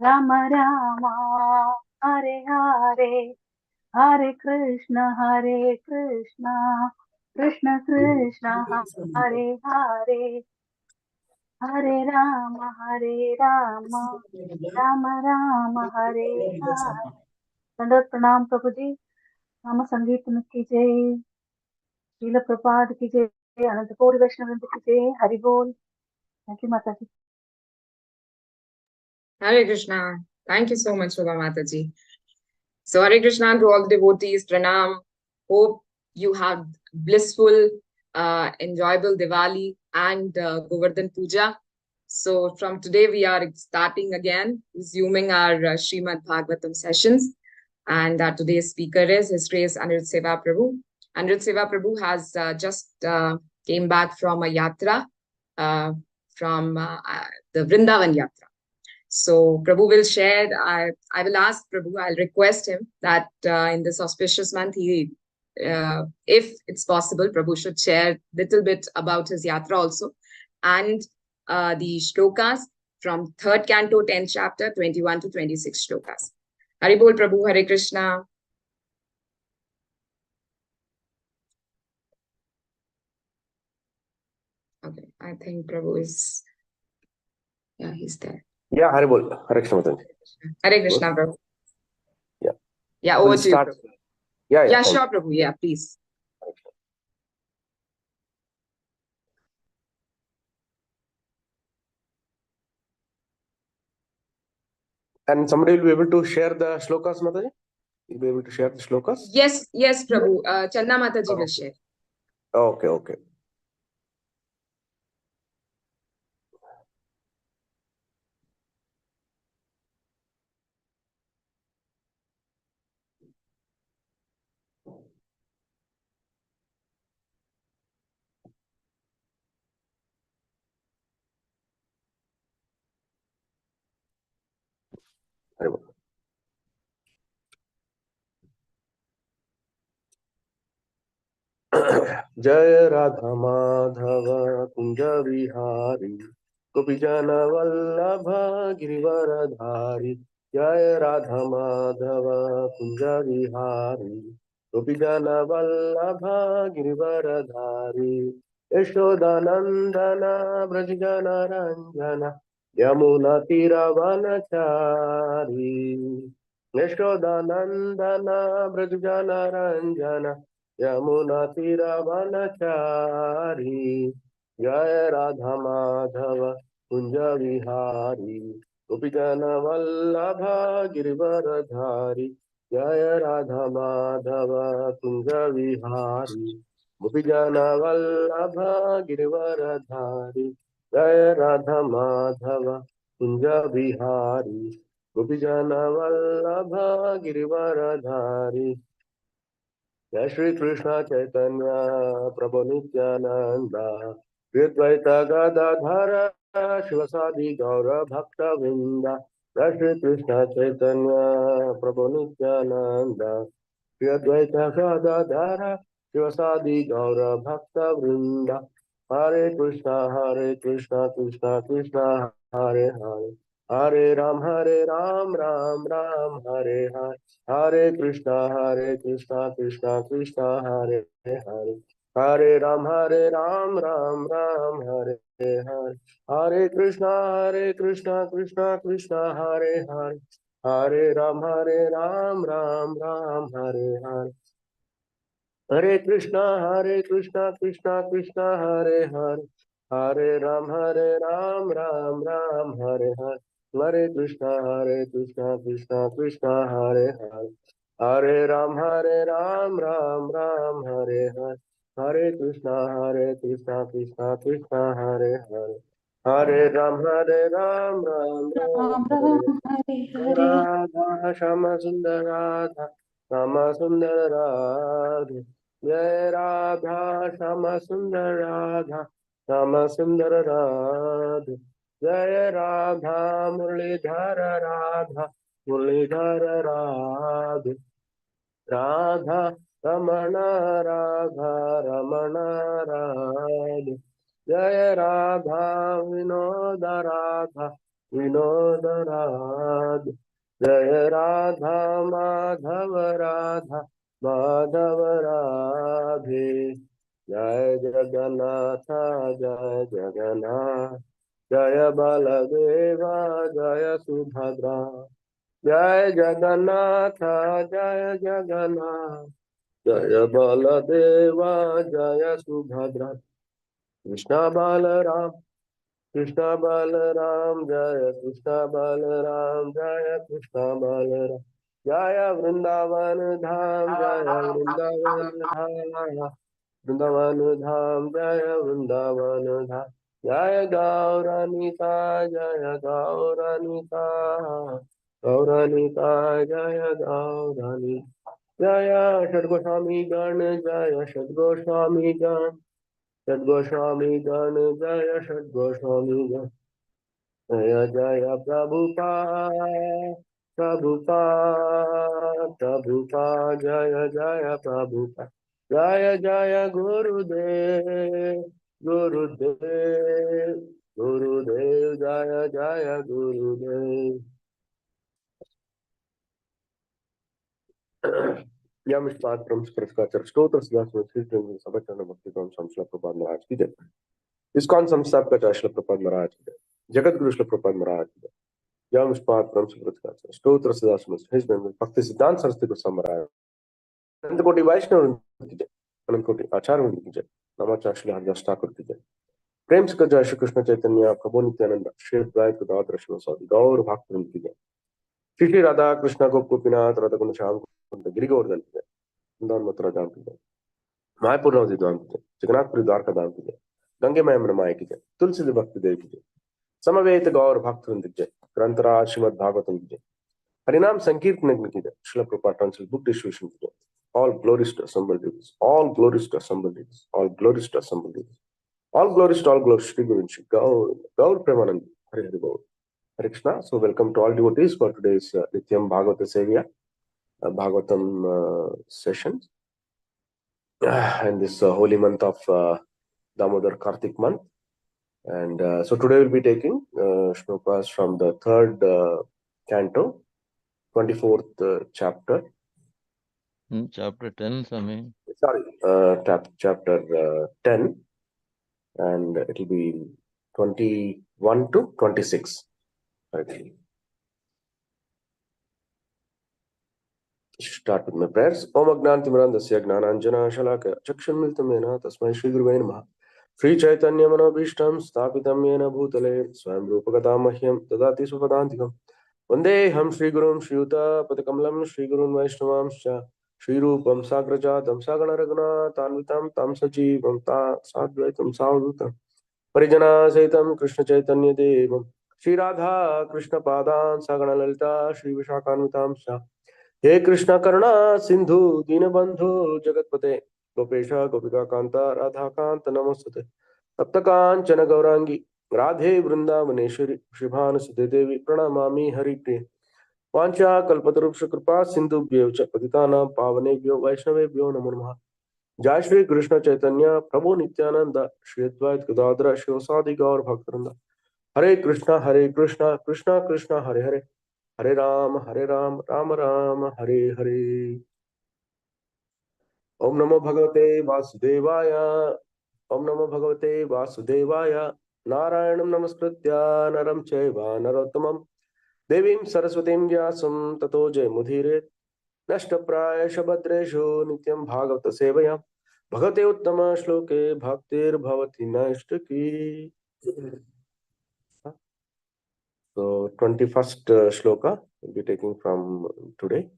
Rama Rama, Hare Hare, Hare Krishna, Krishna Krishna, Hare Hare, Hare Rama, Rama Rama, Hare Hare. दंडवत प्रणाम प्रभु जी। नाम संगीत की जय, शील प्रपाद की जय, अनंत कोटि वैष्णव वृंद की जय। हरि बोल। थैंक यू माता जी। Hare Krishna. Thank you so much, Shubha Mataji. So Hare Krishna to all the devotees. Pranam. Hope you have blissful, enjoyable Diwali and Govardhan Puja. So from today we are starting again, resuming our Shrimad Bhagvatam sessions. And today's speaker is His Grace Anirudh Seva Prabhu. Anirudh Seva Prabhu has just came back from a yatra, from the Vrindavan yatra. So Prabhu will share, I will ask Prabhu, I'll request him that in this auspicious month, if it's possible, Prabhu should share a little bit about his yatra also, and the shlokas from 3rd canto, 10th chapter, 21 to 26 shlokas. Hari Bol Prabhu, Hare Krishna. Okay, I think Prabhu is, yeah, he's there. Yeah, Hare Bol. Hare Krishna. Hare Krishna, Prabhu. Yeah. Yeah, over to you, Prabhu. Yeah, sure, Prabhu. Yeah, please. And somebody will be able to share the shlokas, Mataji? You'll be able to share the shlokas? Yes, Prabhu. Channa Mataji will share. Okay. Hare Bol. जय राधा माधव कुंज विहारी गोपीजन वल्लभ गिरिवरधारी। जय राधा माधव कुंज विहारी गोपीजन वल्लभ गिरिवरधारी। यशोदानंदन ब्रजजन रंजन यमुना तीरवनचारी। यशोदानंदन ब्रजजन रंजन यमुना तीरवनचारी। जय राधा माधव कुंज विहारी गोपीजन वल्लभ गिरिवरधारी। जय राधा माधव कुंज विहारी गोपीजन वल्लभ गिरिवरधारी। जय राधा माधव कुंज विहारी गोपीजन वल्लभ गिरिवरधारी। जय श्री कृष्ण चैतन्य प्रभु नित्यानंद श्री अद्वैत गदाधर शिवसादि गौर भक्त वृंद। जय श्री कृष्ण चैतन्य प्रभु नित्यानंद श्री अद्वैत गदाधर शिवसादि गौर भक्त वृंद। हरे कृष्णा कृष्णा कृष्ण हरे हरे, हरे राम राम राम हरे हरे। हरे कृष्णा कृष्णा कृष्णा हरे हरे, हरे राम राम राम हरे हरे। हरे कृष्णा कृष्णा कृष्णा हरे हरे, हरे राम राम राम हरे हरे। हरे कृष्णा कृष्णा कृष्णा हरे हरे, हरे राम राम राम हरे हरे। हरे कृष्णा कृष्णा कृष्णा हरे हरे, हरे राम राम राम हरे हरे। हरे कृष्णा कृष्णा कृष्णा हरे हरे, हरे राम राम राम हरे। राधा श्याम सुंदर राधा श्याम सुंदर राधे। जय राधा श्याम सुंदर राधा श्याम सुंदर राधे। जय राधा मुरलीधर राधा मुरलीधर राधे। राधा रमण रमण राधे। जय राधा विनोद राधा विनोद जय राधा माधव राधा माधव राधे जय जगन्नाथ जय जगन्नाथ जय बलदेवा जय सुभद्रा जय जगन्नाथ जय जगन्नाथ जय बलदेवा जय सुभद्रा कृष्ण बलराम जय कृष्ण बलराम जय कृष्ण बलराम जय वृंदावन धाम जय वृंदावन धाम वृंदावन धाम जय वृंदावन धाम जय गौरानिता जय गौरानिता गौरानिता जय गौरानी जय षड्गोस्वामी गण जय षड्गोस्वामी गण षड्गोस्वामी गण जय षड्गोस्वामी गण जय जय प्रभुपा जय जय प्रभुपा जय जय गुरुदेव गुरुदेव गुरुदेव जय जय गुरुदेव यम स्पृष्टाचार स्तोत्र सभचरण भक्ति संश्रम प्रपाद महाराज की जय इस्कॉन संस्थापक श्रील प्रपाद महाराज की जय जगत गुरु श्रील प्रपाद महाराज की जय यम स्पृष्टाचार स्तोत्र हिज भक्ति सिद्धांत सरस्वती को समराय अनंत कोटि वैष्णव की जय अनंत कोटि आचार्य की जय नमाचार्य श्री हरिदास ठाकुर की जय प्रेम से जय श्री कृष्ण चैतन्य प्रभु नित्यानंद श्री अद्वैत गदाधर शिवासादि गौर भक्तवृंद की जय श्री श्री राधा कृष्ण गोपीनाथ राधा कुंड श्याम गिरि गोवर्धन की जय वृंदावन मथुरा धाम की जय मायापुर नवदीप धाम की जय जगन्नाथपुरी द्वारका धाम की जय गंगे मय माई की जय तुलसी भक्ति देव की जय समवेत गौर भक्तवृंद की जय ग्रंथराज श्रीमद् भागवतम की जय हरिनाम संकीर्तन की जय Srila Prabhupada translate book distribution की जय all glories to assembled deities, all glories to assembled deities, all glories to assembled deities, all glories Shri Guru Shri Gaur Premanand Hari Hari Gaur Hare Krishna. So welcome to all devotees for today's Nityam Bhagavata Sevya Bhagavatam session in this holy month of Damodar Kartik month. And so today we'll be taking shlokas from the third canto, 24th chapter. Chapter 10, Swami. Sorry, chapter 10, and it will be 21 to 26. Right. Start with my prayers. Om Agnantimirandasya Gnananjana Shalaka Chakshunmiltamena Tasmai Shri Guruvay Namaha Shri Chaitanya Manobhishtam Sthapitam Yena Bhutale Swayam Rupagatam Mahyam Dadati Supadantikam Vandeham Shri Gurum Shri Yuta Padakamalam Shri Gurun Vaishnavamscha Shri Rupam Sagrajatam Sagana Raghunathanvitam Tam Sajivam Ta Sadvaitam Savadutam Parijana Saitam Krishna Chaitanya Devam Shri Radha Krishna Padan Sagana Lalita Shri Vishakanvitamscha हे कृष्णा करुणा सिंधु दीनबंधु जगतपते गोपेश गोपिका कांता राधा कांत नमोस्तुते तप्त कांचन गौरांगी राधे वृंदावनेश्वरी शुभानुसुते देवी प्रणमामि हरिप्रिये वांछा कल्पतरुक्ष कृपा सिंधुभ्यो च पतितानां पावनेभ्यो वैष्णवेभ्यो नमो नमः जय श्री कृष्ण चैतन्य प्रभु नित्यानंद श्री अद्वैत गदाधर शिवसादि गौर भक्तवृंद हरे कृष्णा कृष्णा कृष्णा हरे हरे हरे राम राम राम हरे हरे ओम नमो भगवते वासुदेवाय ओम नमो भगवते वासुदेवाय नारायणं नमस्कृत्य नरं चैव नरोत्तमं देवीं सरस्वतीं व्यासं ततो जयमुदीरयेत् नष्टप्रायश भद्रेषु नित्यं भागवत सेवया भगवते उत्तम श्लोके भक्तिर्भवति नैष्टिकी. So 21st shloka we'll be taking from today.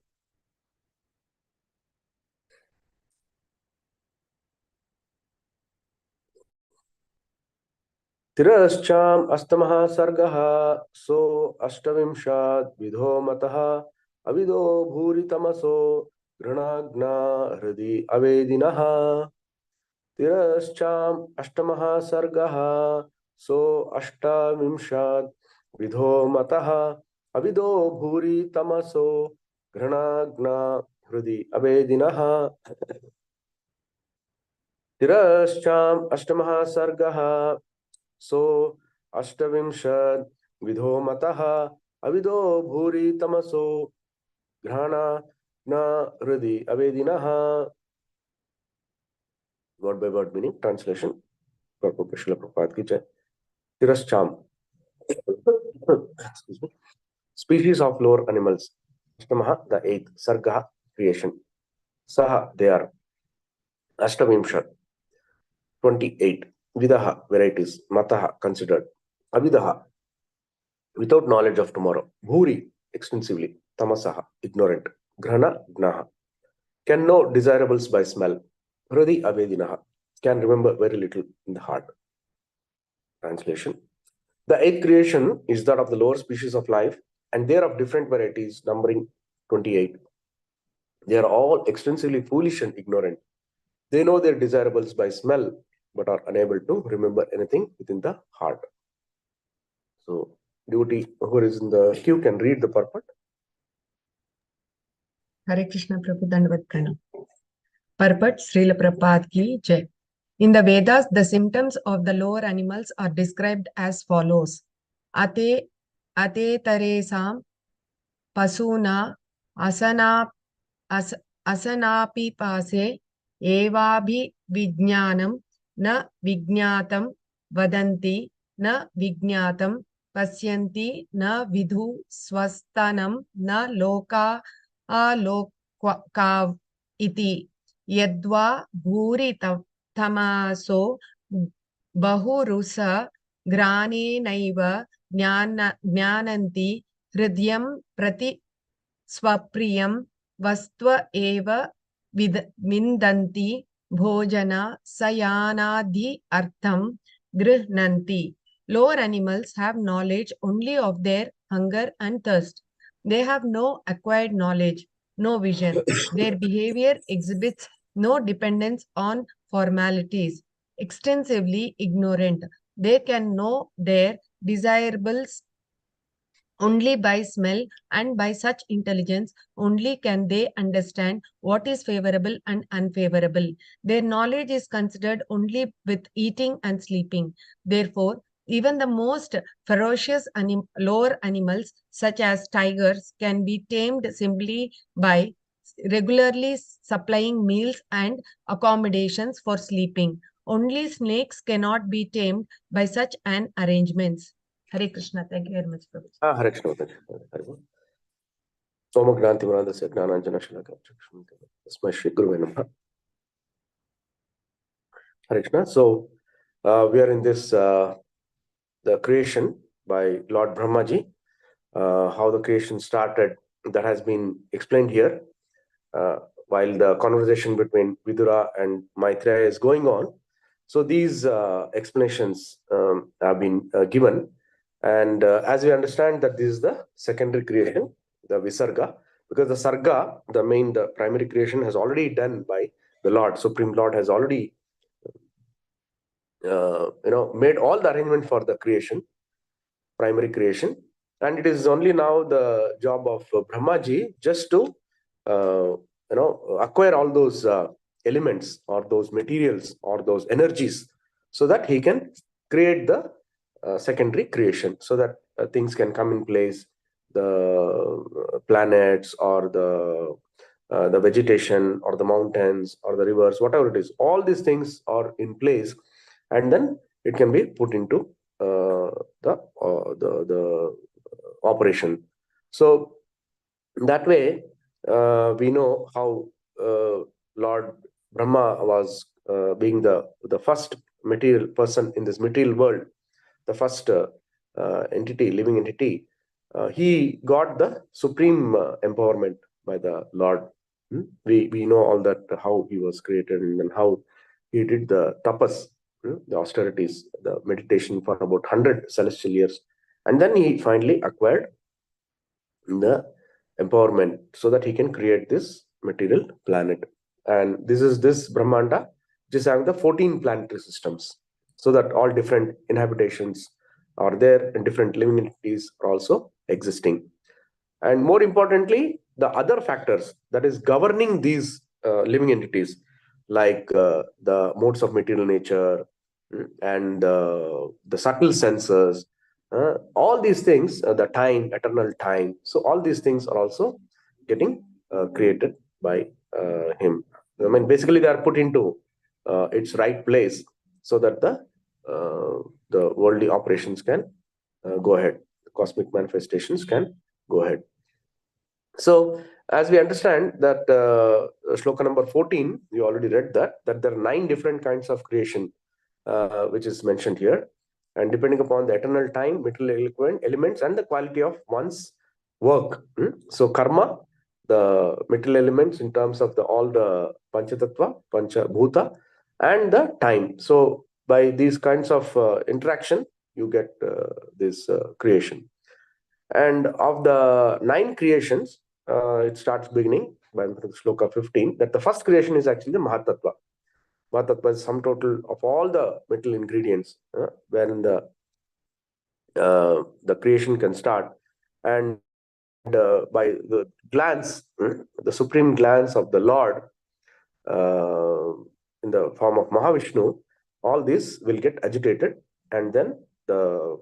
तिरश्चाम् अष्टमः सर्गः सो अष्टविंशात् विधो मतः अविदो भूरितमसो घृणाग्ना हृदि अवेदिनः. तिरश्चाम् अष्टमः सर्गः सो अष्टविंशात् विधो मतः अविदो भूरितमसो घृणाग्ना हृदि अवेदिनः. तिरश्चाम् अष्टमः सर्गः सो अष्टविंशत् vidho mataha avido bhuri tamaso grana na hridi avedinaha. Word by word meaning. Translation. Srila Prabhupada ki jai. Tirascham. Excuse me. Species of lower animals. Ashtamaha, the eighth. Sargaha, creation. Saha, they are. Ashtavimsha, 28. Vidaha, varieties. Mataha, considered. Avidaha, without knowledge of tomorrow. Bhuri, extensively. Tamasaha, ignorant. Grana, gnaha, can know desirables by smell. Hradi avedinaha, can remember very little in the heart. Translation. The eighth creation is that of the lower species of life, and they are of different varieties, numbering 28. They are all extensively foolish and ignorant. They know their desirables by smell, but are unable to remember anything within the heart. So, devotee who is in the queue can read the purport. Hare Krishna Prabhu Dandavat Pranam. Purport Srila Prabhupada ki Jai. In the Vedas, the symptoms of the lower animals are described as follows. Ate taresam pasuna asana asanapi pase evabhi vijnanam na vijnatam vadanti na vijnatam pasyanti na vidhu swastanam na loka aloka iti yadva bhuri tamaso bahurusa granenaiva jnananti hridyam prati swapriyam vastva eva vindanti bhojana sayanadhi artham grihnanti. Lower animals have knowledge only of their hunger and thirst. They have no acquired knowledge, no vision. Their behavior exhibits no dependence on formalities. Extensively ignorant, they can know their desirables only by smell, and by such intelligence only can they understand what is favorable and unfavorable. Their knowledge is considered only with eating and sleeping. Therefore, even the most ferocious lower animals, such as tigers, can be tamed simply by regularly supplying meals and accommodations for sleeping. Only snakes cannot be tamed by such an arrangements. Hare Krishna. Thank you very much, Prabhu. Hare Krishna. Soma Granti Manandasya Gnananjana Shalaka Tasmai Shri Guruve Namaha. Hare Krishna. So, we are in this, the creation by Lord Brahmaji. How the creation started, that has been explained here. While the conversation between Vidura and Maitreya is going on. So these explanations have been given. And as we understand that this is the secondary creation, the Visarga, because the Sarga, the primary creation has already done by the Lord, Supreme Lord has already made all the arrangement for the creation, primary creation. And it is only now the job of Brahmaji just to acquire all those elements or those materials or those energies so that he can create the secondary creation, so that things can come in place, the planets or the vegetation or the mountains or the rivers, whatever it is, all these things are in place, and then it can be put into the operation. So that way we know how Lord Brahma was being the first material person in this material world, the first entity, living entity. He got the supreme empowerment by the Lord. We know all that, how he was created and then how he did the tapas, the austerities, the meditation for about 100 celestial years. And then he finally acquired the empowerment so that he can create this material planet. And this is this Brahmanda, which is having the 14 planetary systems, so that all different inhabitations are there and different living entities are also existing. And more importantly, the other factors that is governing these living entities, like the modes of material nature and the subtle senses, all these things, the time, eternal time. So all these things are also getting created by him. I mean, basically they are put into its right place so that the worldly operations can go ahead. The cosmic manifestations can go ahead. So as we understand that shloka number 14, we already read that there are 9 different kinds of creation which is mentioned here, and depending upon the eternal time, material elements, and the quality of one's work. So karma, the material elements in terms of all the panchatattva, panchabhuta, and the time. So by these kinds of interaction, you get this creation. And of the 9 creations, it starts beginning by shloka 15, that the first creation is actually the Mahatattva. Mahatattva is sum total of all the metal ingredients, wherein the creation can start. And by the glance, the supreme glance of the Lord in the form of Mahavishnu, all this will get agitated, and then the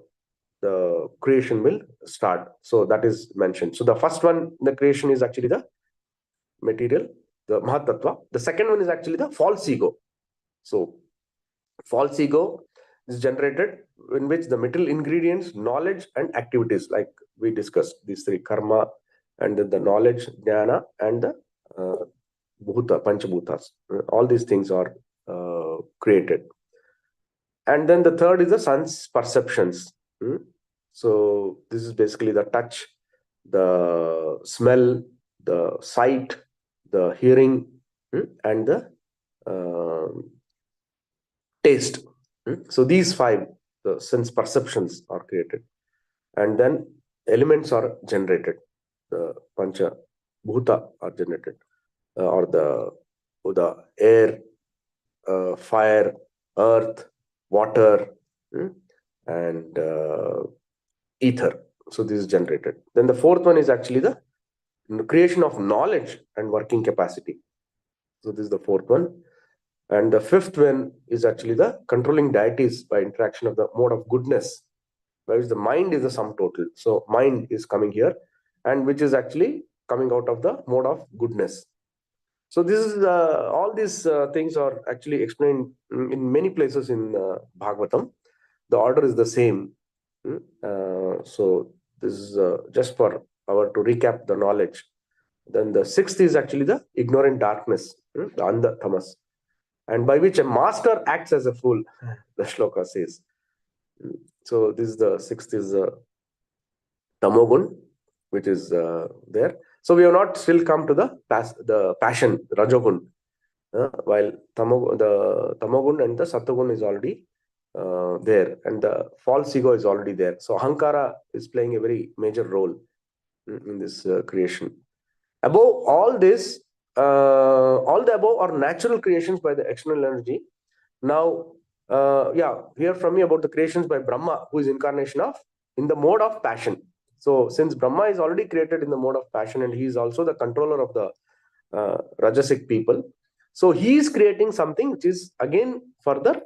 creation will start. So that is mentioned. So the first one, the creation, is actually the material, the Mahatattva. The second one is actually the false ego. So false ego is generated in which the material ingredients, knowledge, and activities, like we discussed, these 3, karma, and the knowledge, jnana, and the bhuta, panchabhutas. All these things are created. And then the third is the sense perceptions. So this is basically the touch, the smell, the sight, the hearing, and the taste. So these 5, the sense perceptions, are created. And then elements are generated. The pancha bhuta are generated, or the air, fire, earth, water, and ether. So this is generated. Then the fourth one is actually the creation of knowledge and working capacity. So this is the fourth one. And the fifth one is actually the controlling deities by interaction of the mode of goodness, whereas the mind is the sum total. So mind is coming here, and which is actually coming out of the mode of goodness. So this is all these things are actually explained in many places in Bhagvatam. The order is the same. So this is just for our to recap the knowledge. Then the 6th is actually the ignorant darkness, the andha tamas, and by which a master acts as a fool, the shloka says. So this is the 6th is tamogun, which is there. So we have not still come to the passion, rajogun, while the tamogun and the satogun is already there, and the false ego is already there. So ahankara is playing a very major role in this creation. Above all this, all the above are natural creations by the external energy. Now, hear from me about the creations by Brahma, who is incarnation of in the mode of passion. So since Brahma is already created in the mode of passion, and he is also the controller of the Rajasic people, so he is creating something which is again further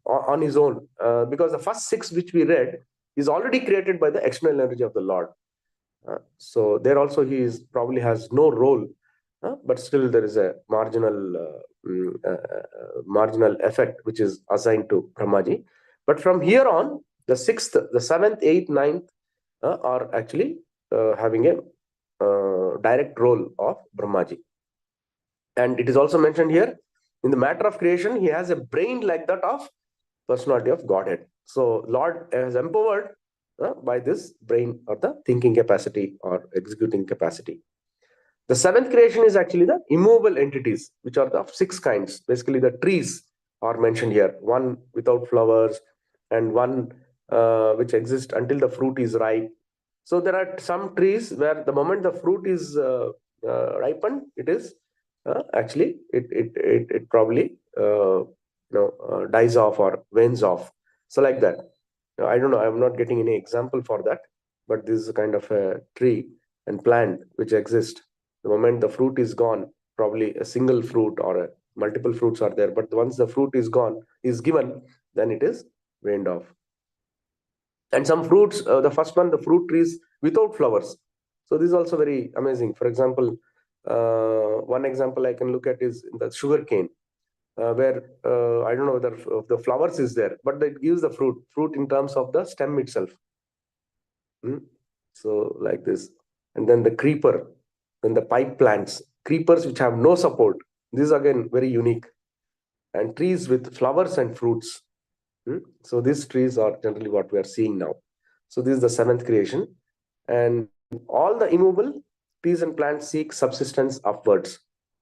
on his own, because the first 6 which we read is already created by the external energy of the Lord. So there also he is probably has no role, but still there is a marginal effect which is assigned to Brahmaji. But from here on, the 6th, the 7th, 8th, 9th are actually having a direct role of Brahmaji. And it is also mentioned here, in the matter of creation, he has a brain like that of personality of Godhead. So Lord has empowered by this brain, or the thinking capacity or executing capacity. The 7th creation is actually the immovable entities, which are of 6 kinds. Basically, the trees are mentioned here, one without flowers, and one which exists until the fruit is ripe. So there are some trees where the moment the fruit is ripened, it is actually it probably dies off or wanes off. So like that. I don't know, I'm not getting any example for that, but this is a kind of a tree and plant which exists. The moment the fruit is gone, probably a single fruit or multiple fruits are there, but once the fruit is gone, is given, then it is waned off. And some fruits, the first one, the fruit trees without flowers. So this is also very amazing. For example, one example I can look at is the sugar cane, where I don't know whether the flowers is there, but it gives the fruit in terms of the stem itself. So like this. And then the creeper, then the pipe plants, creepers which have no support. This is again very unique. And trees with flowers and fruits. So these trees are generally what we are seeing now. So this is the seventh creation. And all the immovable trees and plants seek subsistence upwards.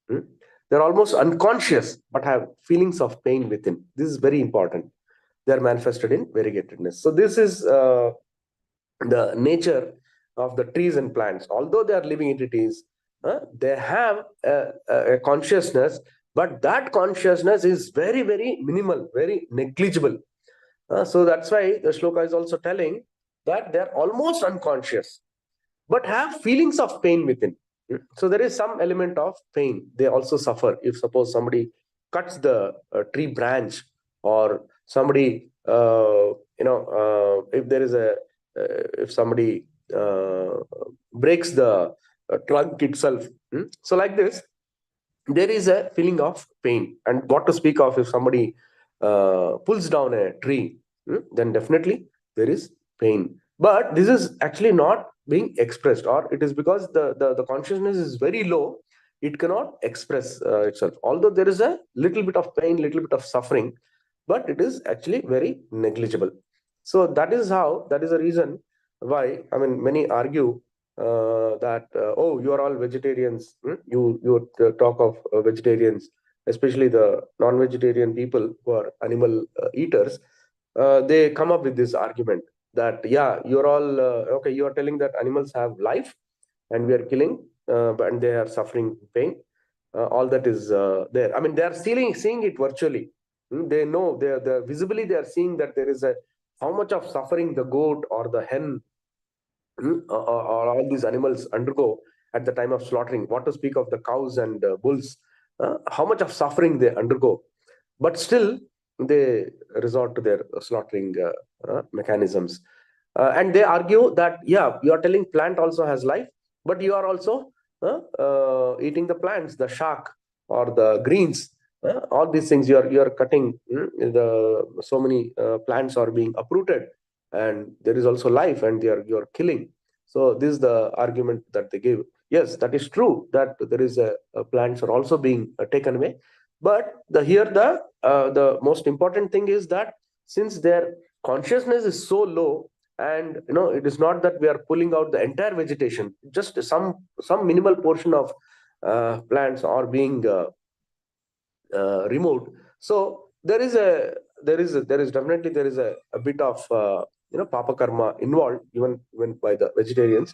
They're almost unconscious, but have feelings of pain within. This is very important. They are manifested in variegatedness. So this is the nature of the trees and plants. Although they are living entities, they have a consciousness, but that consciousness is very, very minimal, very negligible. So that's why the shloka is also telling that they're almost unconscious, but have feelings of pain within. So there is some element of pain. They also suffer. If suppose somebody cuts the tree branch, or somebody, if there is a, if somebody breaks the trunk itself. So like this, there is a feeling of pain. And what to speak of if somebody pulls down a tree, then definitely there is pain. But this is actually not being expressed, or it is because the consciousness is very low, it cannot express itself. Although there is a little bit of pain, little bit of suffering, but it is actually very negligible. So that is the reason why, I mean, many argue that oh, you are all vegetarians. You talk of vegetarians, especially the non-vegetarian people who are animal eaters. They come up with this argument that yeah, you're all okay. You are telling that animals have life, and we are killing, and they are suffering pain. All that is there. I mean, they are seeing it virtually. They know, they visibly they are seeing that there is a how much of suffering the goat or the hen or all these animals undergo at the time of slaughtering. What to speak of the cows and bulls? How much of suffering they undergo, but still they resort to their slaughtering mechanisms. And they argue that yeah, you are telling plant also has life, but you are also eating the plants, the shark or the greens. All these things you are cutting. The so many plants are being uprooted, and there is also life, and you are killing. So this is the argument that they give. Yes, that is true that there is a plants are also being taken away, but the most important thing is that since their consciousness is so low, and it is not that we are pulling out the entire vegetation, just some minimal portion of plants are being removed. So there is definitely there is a bit of papa karma involved, even by the vegetarians,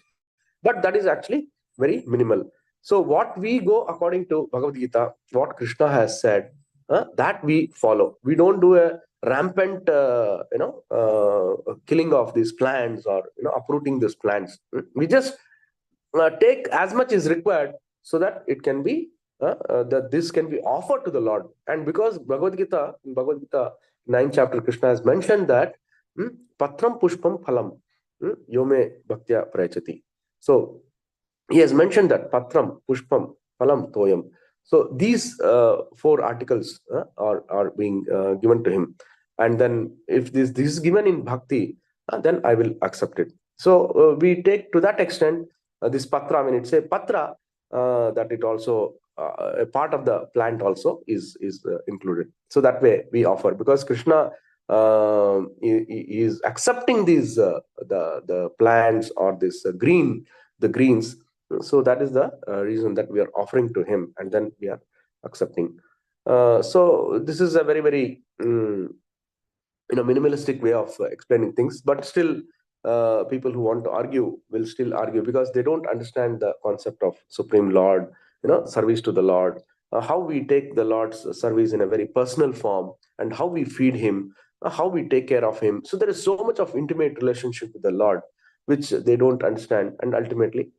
but that is actually very minimal. So what we go according to Bhagavad Gita, what Krishna has said, that we follow. We don't do a rampant killing of these plants, or uprooting these plants. We just take as much is required, so that it can be that this can be offered to the Lord. And because in Bhagavad Gita 9th chapter, Krishna has mentioned that patram pushpam phalam yome bhaktya prayachati. So he has mentioned that patram pushpam phalam toyam. So these four articles are being given to him, and then if this is given in bhakti, then I will accept it. So we take to that extent this patra. I mean, it's a patra, that it also a part of the plant also is included. So that way we offer, because Krishna he is accepting these the plants, or this the greens. So that is the reason that we are offering to him, and then we are accepting. So this is a very, very minimalistic way of explaining things, but still people who want to argue will still argue, because they don't understand the concept of Supreme Lord, service to the Lord, how we take the Lord's service in a very personal form, and how we feed him, how we take care of him. So there is so much of intimate relationship with the Lord, which they don't understand, and ultimately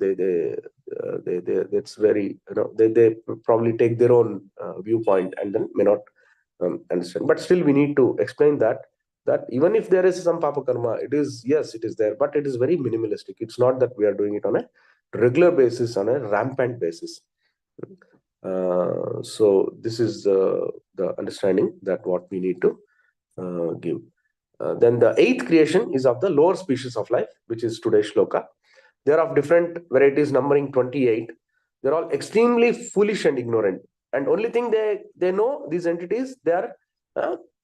it's very, they probably take their own viewpoint, and then may not understand. But still we need to explain that that even if there is some papa karma, it is, yes, it is there, but it is very minimalistic. It's not that we are doing it on a regular basis, on a rampant basis. So this is the understanding that what we need to give. Then the eighth creation is of the lower species of life, which is today's shloka. They're of different varieties, numbering 28. They're all extremely foolish and ignorant. And only thing they know, these entities, they are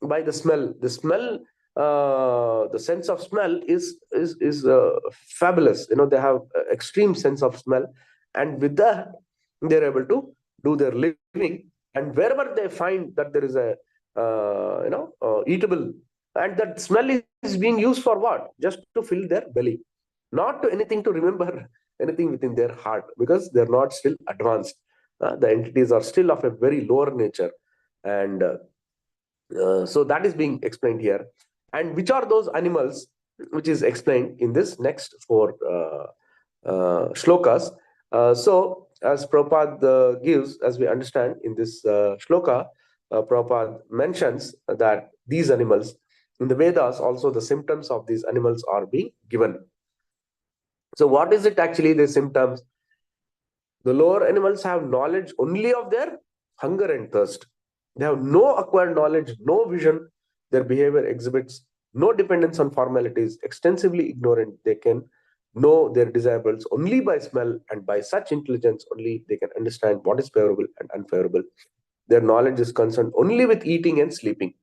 by the smell. The smell, the sense of smell is fabulous. They have extreme sense of smell, and with that, they're able to do their living. And wherever they find that there is a eatable, and that smell is being used for what? Just to fill their belly, not to anything to remember anything within their heart, because they're not still advanced. The entities are still of a very lower nature, and so that is being explained here. And which are those animals, which is explained in this next four shlokas. So as Prabhupada gives, as we understand in this shloka, Prabhupada mentions that these animals, in the Vedas also, the symptoms of these animals are being given. So what is it actually, the symptoms? The lower animals have knowledge only of their hunger and thirst. They have no acquired knowledge, no vision. Their behavior exhibits no dependence on formalities, extensively ignorant. They can know their desirables only by smell, and by such intelligence only they can understand what is favorable and unfavorable. Their knowledge is concerned only with eating and sleeping.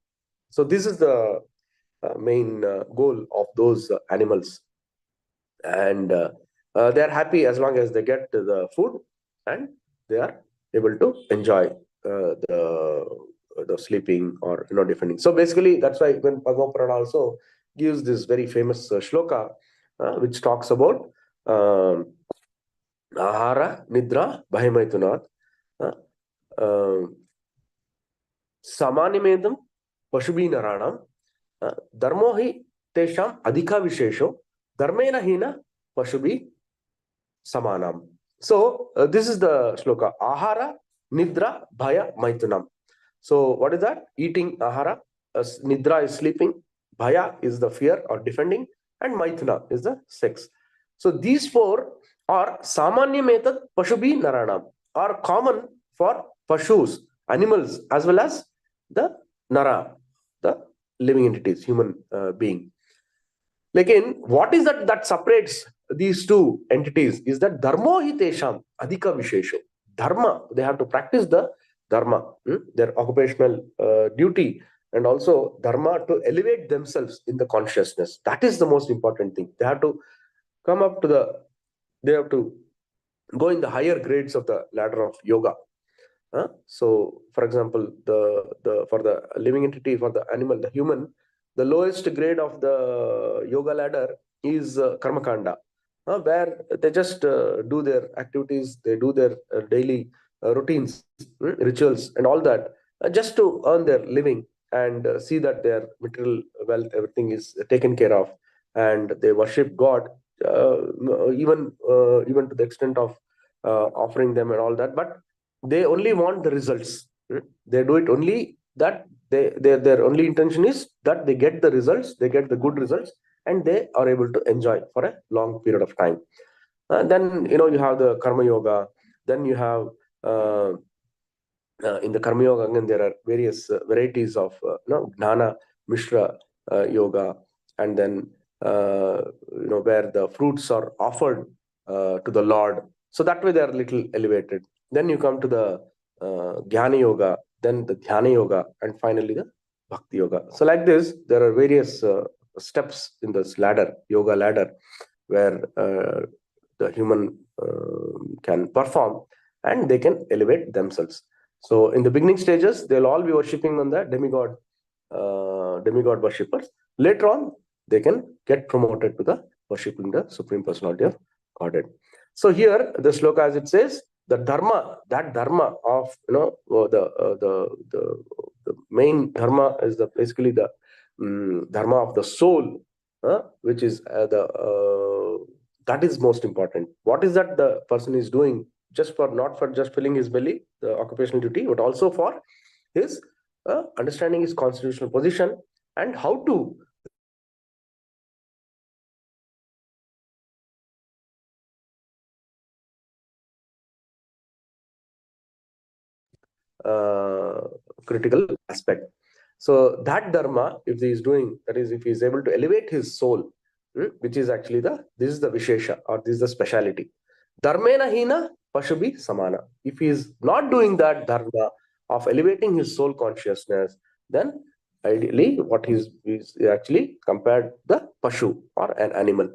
So this is the main goal of those animals. And they are happy as long as they get the food, and they are able to enjoy the sleeping or defending. So basically, that's why when Bhagavatam also gives this very famous shloka, which talks about ahara, nidra, bhayamaitunat, samanimedam, pashubi naranam, dharmo hi tesham adhika vishesho, dharmena hina pashubi samanam. So this is the shloka. Ahara, nidra, bhaya, maitunam. So what is that? Eating, ahara. Nidra is sleeping. Bhaya is the fear or defending. And maituna is the sex. So these four are samanya metad pashubi naranam, are common for pashus, animals, as well as the nara, the living entities, human being. Again, what is that separates these two entities is that dharmo hi tesham adhika vishesho. Dharma, they have to practice the dharma, their occupational duty, and also dharma to elevate themselves in the consciousness. That is the most important thing. They have to come up to they have to go in the higher grades of the ladder of yoga. So, for example, for the living entity, for the animal, the human, the lowest grade of the yoga ladder is karma kanda, where they just do their activities, they do their daily routines, rituals, and all that, just to earn their living and see that their material wealth, everything is taken care of, and they worship God, even to the extent of offering them and all that. But they only want the results. They do it only that their only intention is that they get the results, they get the good results, and they are able to enjoy for a long period of time. Then you have the karma yoga. Then you have in the karma yoga, and there are various varieties of gnana mishra yoga, and then where the fruits are offered to the Lord. So that way they are a little elevated. Then you come to the Jnana Yoga, then the Dhyana Yoga, and finally the Bhakti Yoga. So like this, there are various steps in this yoga ladder, where the human can perform and they can elevate themselves. So in the beginning stages, they'll all be worshipping on the demigod worshippers. Later on, they can get promoted to the worshipping the Supreme Personality of Godhead. So here the sloka, as it says, the dharma of the main dharma is basically the dharma of the soul, which is that is most important. What is that the person is doing, not for just filling his belly, the occupational duty, but also for his understanding his constitutional position and how to critical aspect. So that dharma, if he is doing, that is, if he is able to elevate his soul, which is actually this is the vishesha, or this is the speciality. Dharmena hina pashubi samana. If he is not doing that dharma of elevating his soul consciousness, then ideally what is actually compared the pashu, or an animal.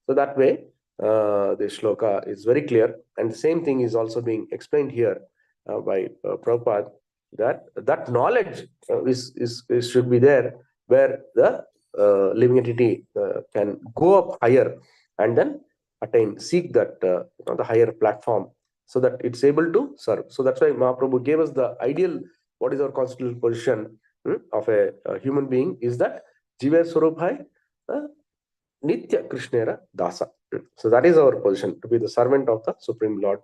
So that way, the shloka is very clear, and the same thing is also being explained here by Prabhupada, that knowledge should be there, where the living entity can go up higher and then seek that the higher platform, so that it's able to serve. So that's why Mahaprabhu gave us the ideal, what is our constitutional position of a human being, is that Jiva Swarup hai Nitya Krishnera Dasa. So that is our position, to be the servant of the Supreme Lord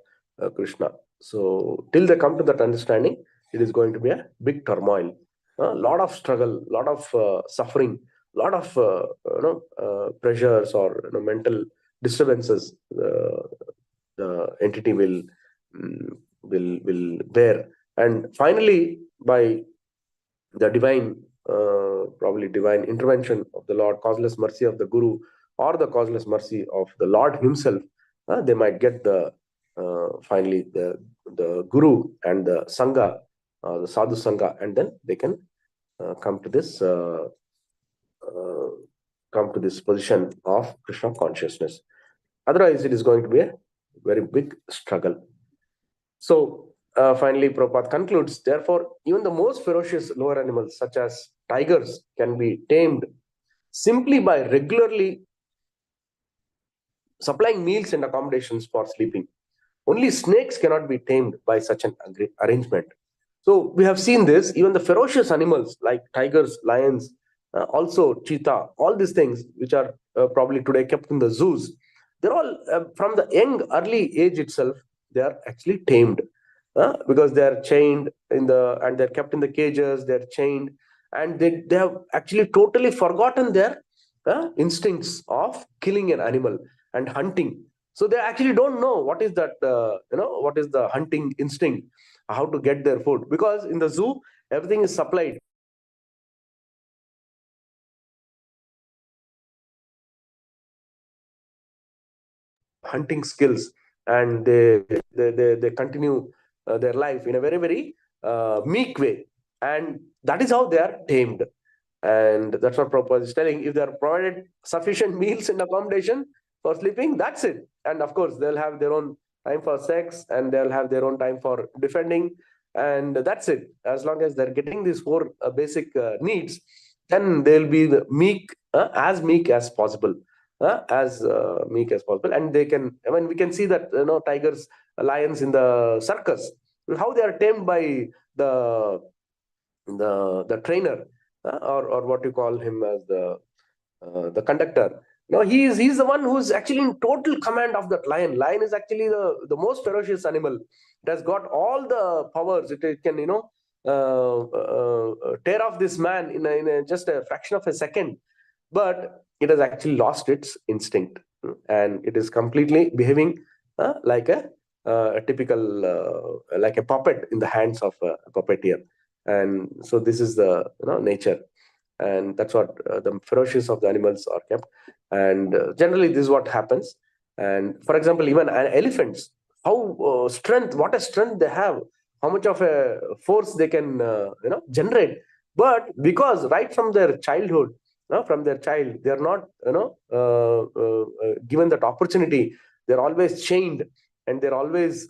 Krishna. So till they come to that understanding, it is going to be a big turmoil, a lot of struggle, lot of suffering, lot of pressures, or mental disturbances the entity will bear. And finally, by the divine, probably divine intervention of the Lord, causeless mercy of the Guru, or the causeless mercy of the Lord himself, they might get finally the Guru and the Sangha, the Sadhu Sangha, and then they can come to this position of Krishna consciousness. Otherwise, it is going to be a very big struggle. So finally, Prabhupada concludes, therefore, even the most ferocious lower animals, such as tigers, can be tamed simply by regularly supplying meals and accommodations for sleeping. Only snakes cannot be tamed by such an arrangement. So we have seen this, even the ferocious animals like tigers, lions, also cheetah, all these things which are probably today kept in the zoos, they're all from the young, early age itself, they are actually tamed. Because they are chained and they're kept in the cages, they're chained, and they have actually totally forgotten their instincts of killing an animal and hunting. So they actually don't know what is that, what is the hunting instinct, how to get their food, because in the zoo everything is supplied. Hunting skills, and they continue their life in a very, very meek way, and that is how they are tamed. And that's what Prabhupada is telling. If they are provided sufficient meals and accommodation for sleeping, that's it. And of course, they'll have their own time for sex, and they'll have their own time for defending, and that's it. As long as they're getting these four basic needs, then they'll be meek as possible. Meek as possible, and they can. I mean, we can see that tigers, lions in the circus, how they are tamed by the trainer, or what you call him as the conductor. No, he's the one who's actually in total command of that lion. Lion is actually the most ferocious animal. It has got all the powers. It can tear off this man in just a fraction of a second, but it has actually lost its instinct, and it is completely behaving like a typical like a puppet in the hands of a puppeteer. And so this is the nature, and that's what the ferocious of the animals are kept. And generally this is what happens. And for example, even elephants, how what a strength they have, how much of a force they can generate. But because right from their childhood, from their child, they are not given that opportunity. They're always chained, and they're always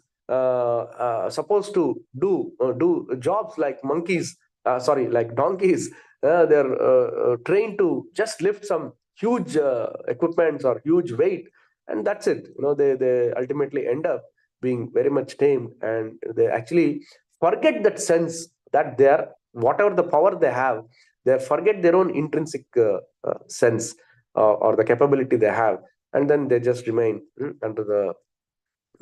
supposed to do jobs like like donkeys. They're trained to just lift some huge equipments or huge weight, and that's it. They ultimately end up being very much tamed, and they actually forget that sense that they are, whatever the power they have, they forget their own intrinsic sense or the capability they have, and then they just remain under the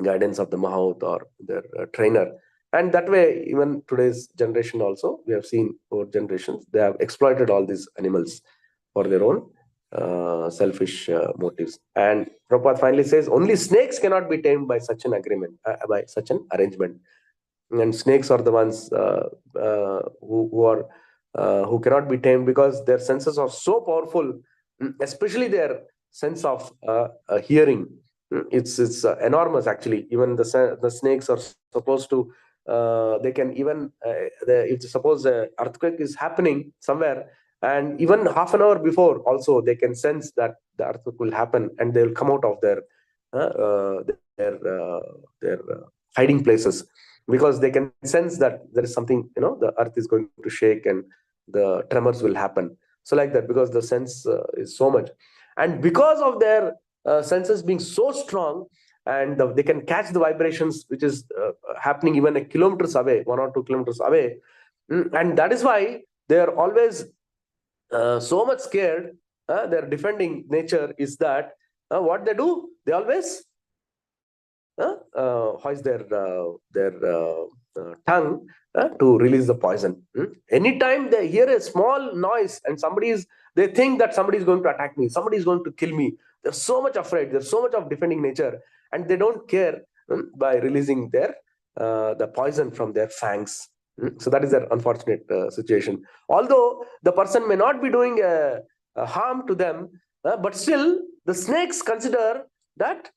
guidance of the Mahout or their trainer. And that way, even today's generation also, we have seen over generations, they have exploited all these animals for their own selfish motives. And Prabhupada finally says, only snakes cannot be tamed by such an agreement, by such an arrangement. and snakes are the ones who cannot be tamed, because their senses are so powerful, especially their sense of hearing. It's enormous actually. Even the snakes are supposed to they can even if suppose an earthquake is happening somewhere, and even half an hour before also they can sense that the earthquake will happen, and they will come out of their hiding places, because they can sense that there is something, the earth is going to shake and the tremors will happen. So like that, because the sense is so much, and because of their senses being so strong, and they can catch the vibrations which is happening even a kilometers away, 1 or 2 kilometers away. And that is why they are always so much scared. Their defending nature is that what they do, they always hoist their tongue to release the poison. Anytime they hear a small noise and they think that somebody is going to attack me, somebody is going to kill me, they're so much afraid, there's so much of defending nature, and they don't care by releasing the poison from their fangs. So that is an unfortunate situation. Although the person may not be doing a harm to them, but still the snakes consider that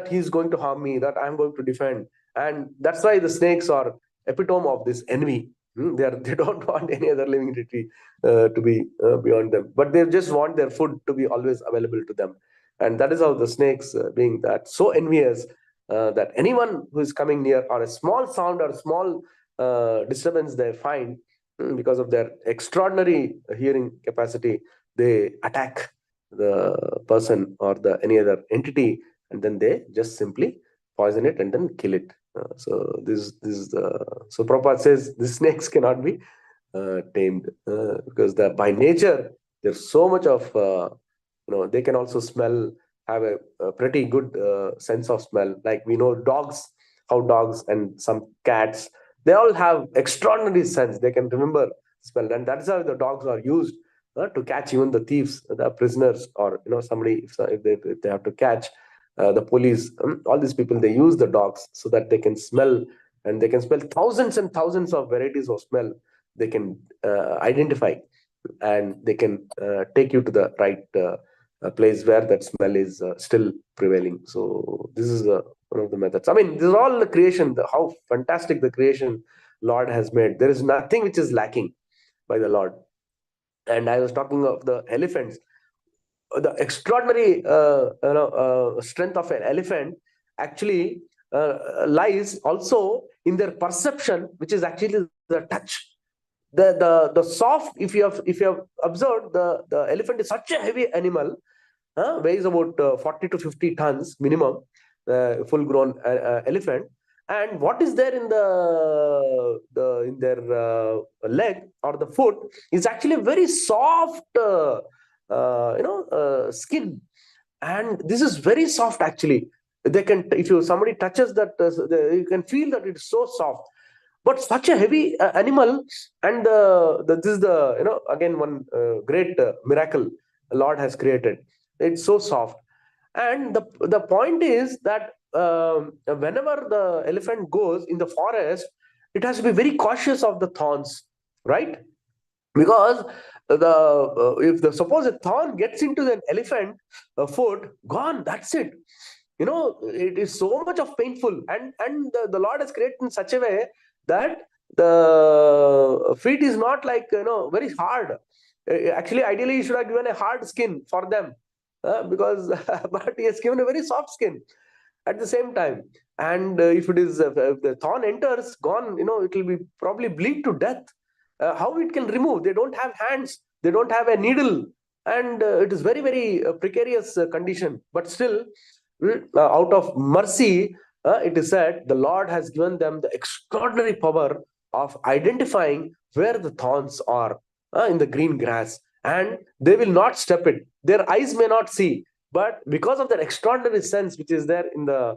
he's going to harm me, that I'm going to defend. And that's why the snakes are epitome of this envy. They don't want any other living entity to be beyond them, but they just want their food to be always available to them. And that is how the snakes, being that so envious, that anyone who is coming near, or a small sound or small disturbance they find, because of their extraordinary hearing capacity, they attack the person or the any other entity, and then they just simply poison it and then kill it. So Prabhupada says the snakes cannot be tamed, because by nature there's so much of they can also have a pretty good sense of smell. Like we know how dogs and some cats, they all have extraordinary sense. They can remember smell, and that's how the dogs are used to catch even the thieves, the prisoners, or somebody, if they have to catch the police. All these people, they use the dogs so that they can smell, and they can smell thousands and thousands of varieties of smell. They can identify, and they can take you to the right place where that smell is still prevailing. So this is one of the methods. I mean, this is all the creation, how fantastic the creation Lord has made. There is nothing which is lacking by the Lord. And I was talking of the elephants. The extraordinary strength of an elephant actually lies also in their perception, which is actually the touch. The soft, if you have observed, the elephant is such a heavy animal, weighs about 40 to 50 tons minimum, full grown elephant. And what is there in in their leg or the foot is actually a very soft skin. And this is very soft actually. They can, if somebody touches that, you can feel that it's so soft. But such a heavy animal, and this is again one great miracle Lord has created. It's so soft. And the point is that whenever the elephant goes in the forest, it has to be very cautious of the thorns, right? Because suppose a thorn gets into the elephant foot, gone, that's it. It is so much of painful, and the Lord has created in such a way that the feet is not like very hard. Actually, ideally, you should have given a hard skin for them, because but he has given a very soft skin at the same time. And if the thorn enters, gone, it will be probably bleed to death. How it can remove? They don't have hands, they don't have a needle, and it is very, very precarious condition. But still, out of mercy, it is said the Lord has given them the extraordinary power of identifying where the thorns are in the green grass, and they will not step it. Their eyes may not see, but because of their extraordinary sense which is there in the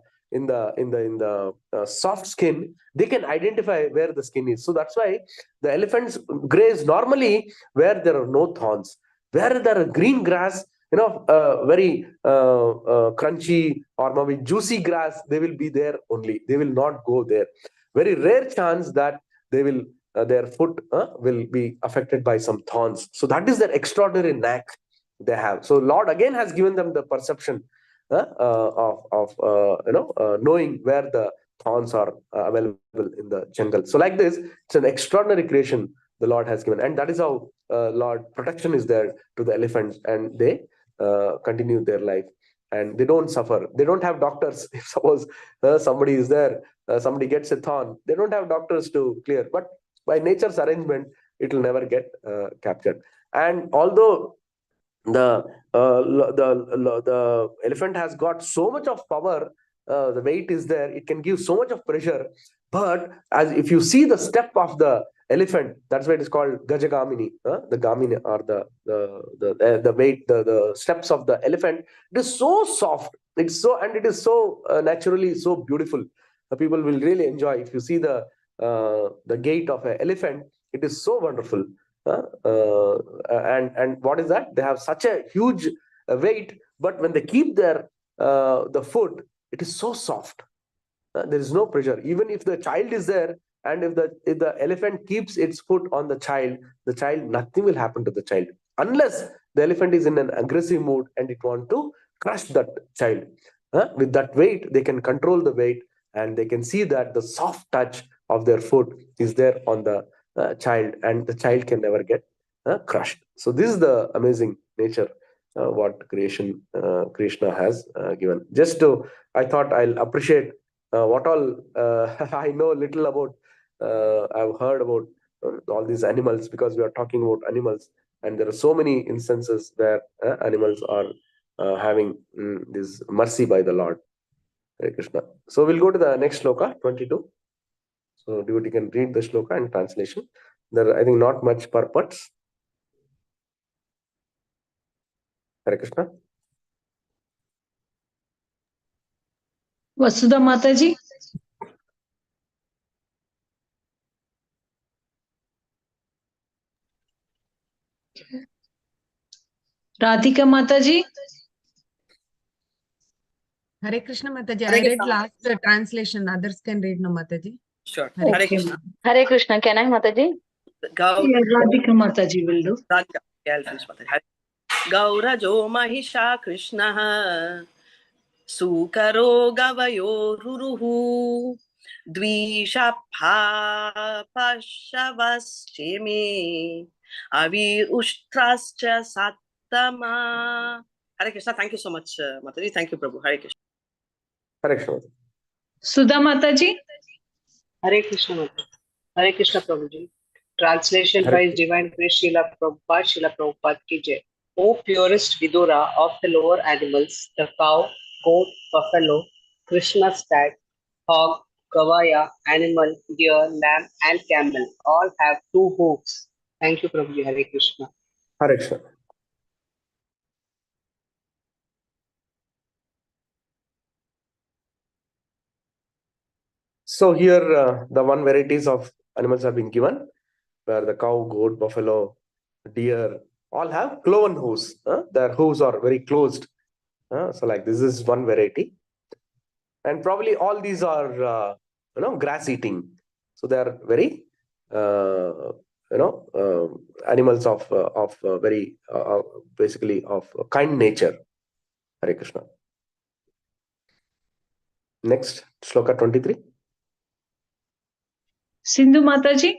soft skin, they can identify where the skin is. So that's why the elephants graze normally where there are no thorns. Where there are green grass, very crunchy or maybe juicy grass, they will be there only. They will not go there. very rare chance that they will their foot will be affected by some thorns. So that is their extraordinary knack they have. So Lord again has given them the perception of knowing where the thorns are available in the jungle. So like this, it's an extraordinary creation the Lord has given, and that is how Lord protection is there to the elephants, and they continue their life and they don't suffer. They don't have doctors. If suppose somebody is there, somebody gets a thorn, they don't have doctors to clear. But by nature's arrangement, it will never get captured. And although the elephant has got so much of power, the weight is there, it can give so much of pressure, but as if you see the step of the elephant, that's why it is called gajagamini, the gamini, or the weight, the steps of the elephant, it is so soft, it's so, and it is so naturally so beautiful. People will really enjoy if you see the gait of an elephant. It is so wonderful. And what is that? They have such a huge weight, but when they keep their the foot, it is so soft. There is no pressure. Even if the child is there, and if the elephant keeps its foot on the child, nothing will happen to the child, unless the elephant is in an aggressive mood and it want to crush that child. With that weight, they can control the weight, and they can see that the soft touch of their foot is there on the child, and the child can never get crushed. So this is the amazing nature what creation Krishna has given. I thought I'll appreciate what all I know little about. I've heard about all these animals, because we are talking about animals, and there are so many instances where animals are having this mercy by the Lord. Hare Krishna. So we'll go to the next shloka, 22. So devotee can read the shloka and translation. There are, I think, not much purports. Hare Krishna. Vasudha Mataji. Radhika Mataji. Hare Krishna Mataji. I read last translation. Others can read, no Mataji. Sure. Hare Hare Krishna. Krishna. Hare Krishna. Can I, Mataji? Radhika Mataji will do. Radhika. Yeah, I'll finish Mataji. Gaurajo Mahisha Krishna Sukaro Gavayo Ruruhu Dvishapha Pashavaschimi Avir Ushtrascha Sattama. Hare Krishna. Thank you so much, Mataji. Thank you, Prabhu. Hare Krishna. Hare Krishna. Sudha Mataji. Hare Krishna Mataji. Hare Krishna Prabhuji. Translation Hare by His Divine Grace Srila Prabhupada ki jai. O purest Vidura of the lower animals, the cow, goat, buffalo, Krishna stag, hog, gavaya, animal, deer, lamb, and camel all have two hooves. Thank you, Prabhuji. Hare Krishna. Hare Krishna. So here the one varieties of animals have been given, where the cow, goat, buffalo, deer all have cloven hooves. Their hooves are very closed. So like this is one variety. And probably all these are grass eating. So they are very animals of very basically of kind nature. Hare Krishna. Next, shloka 23. Sindhu Mataji.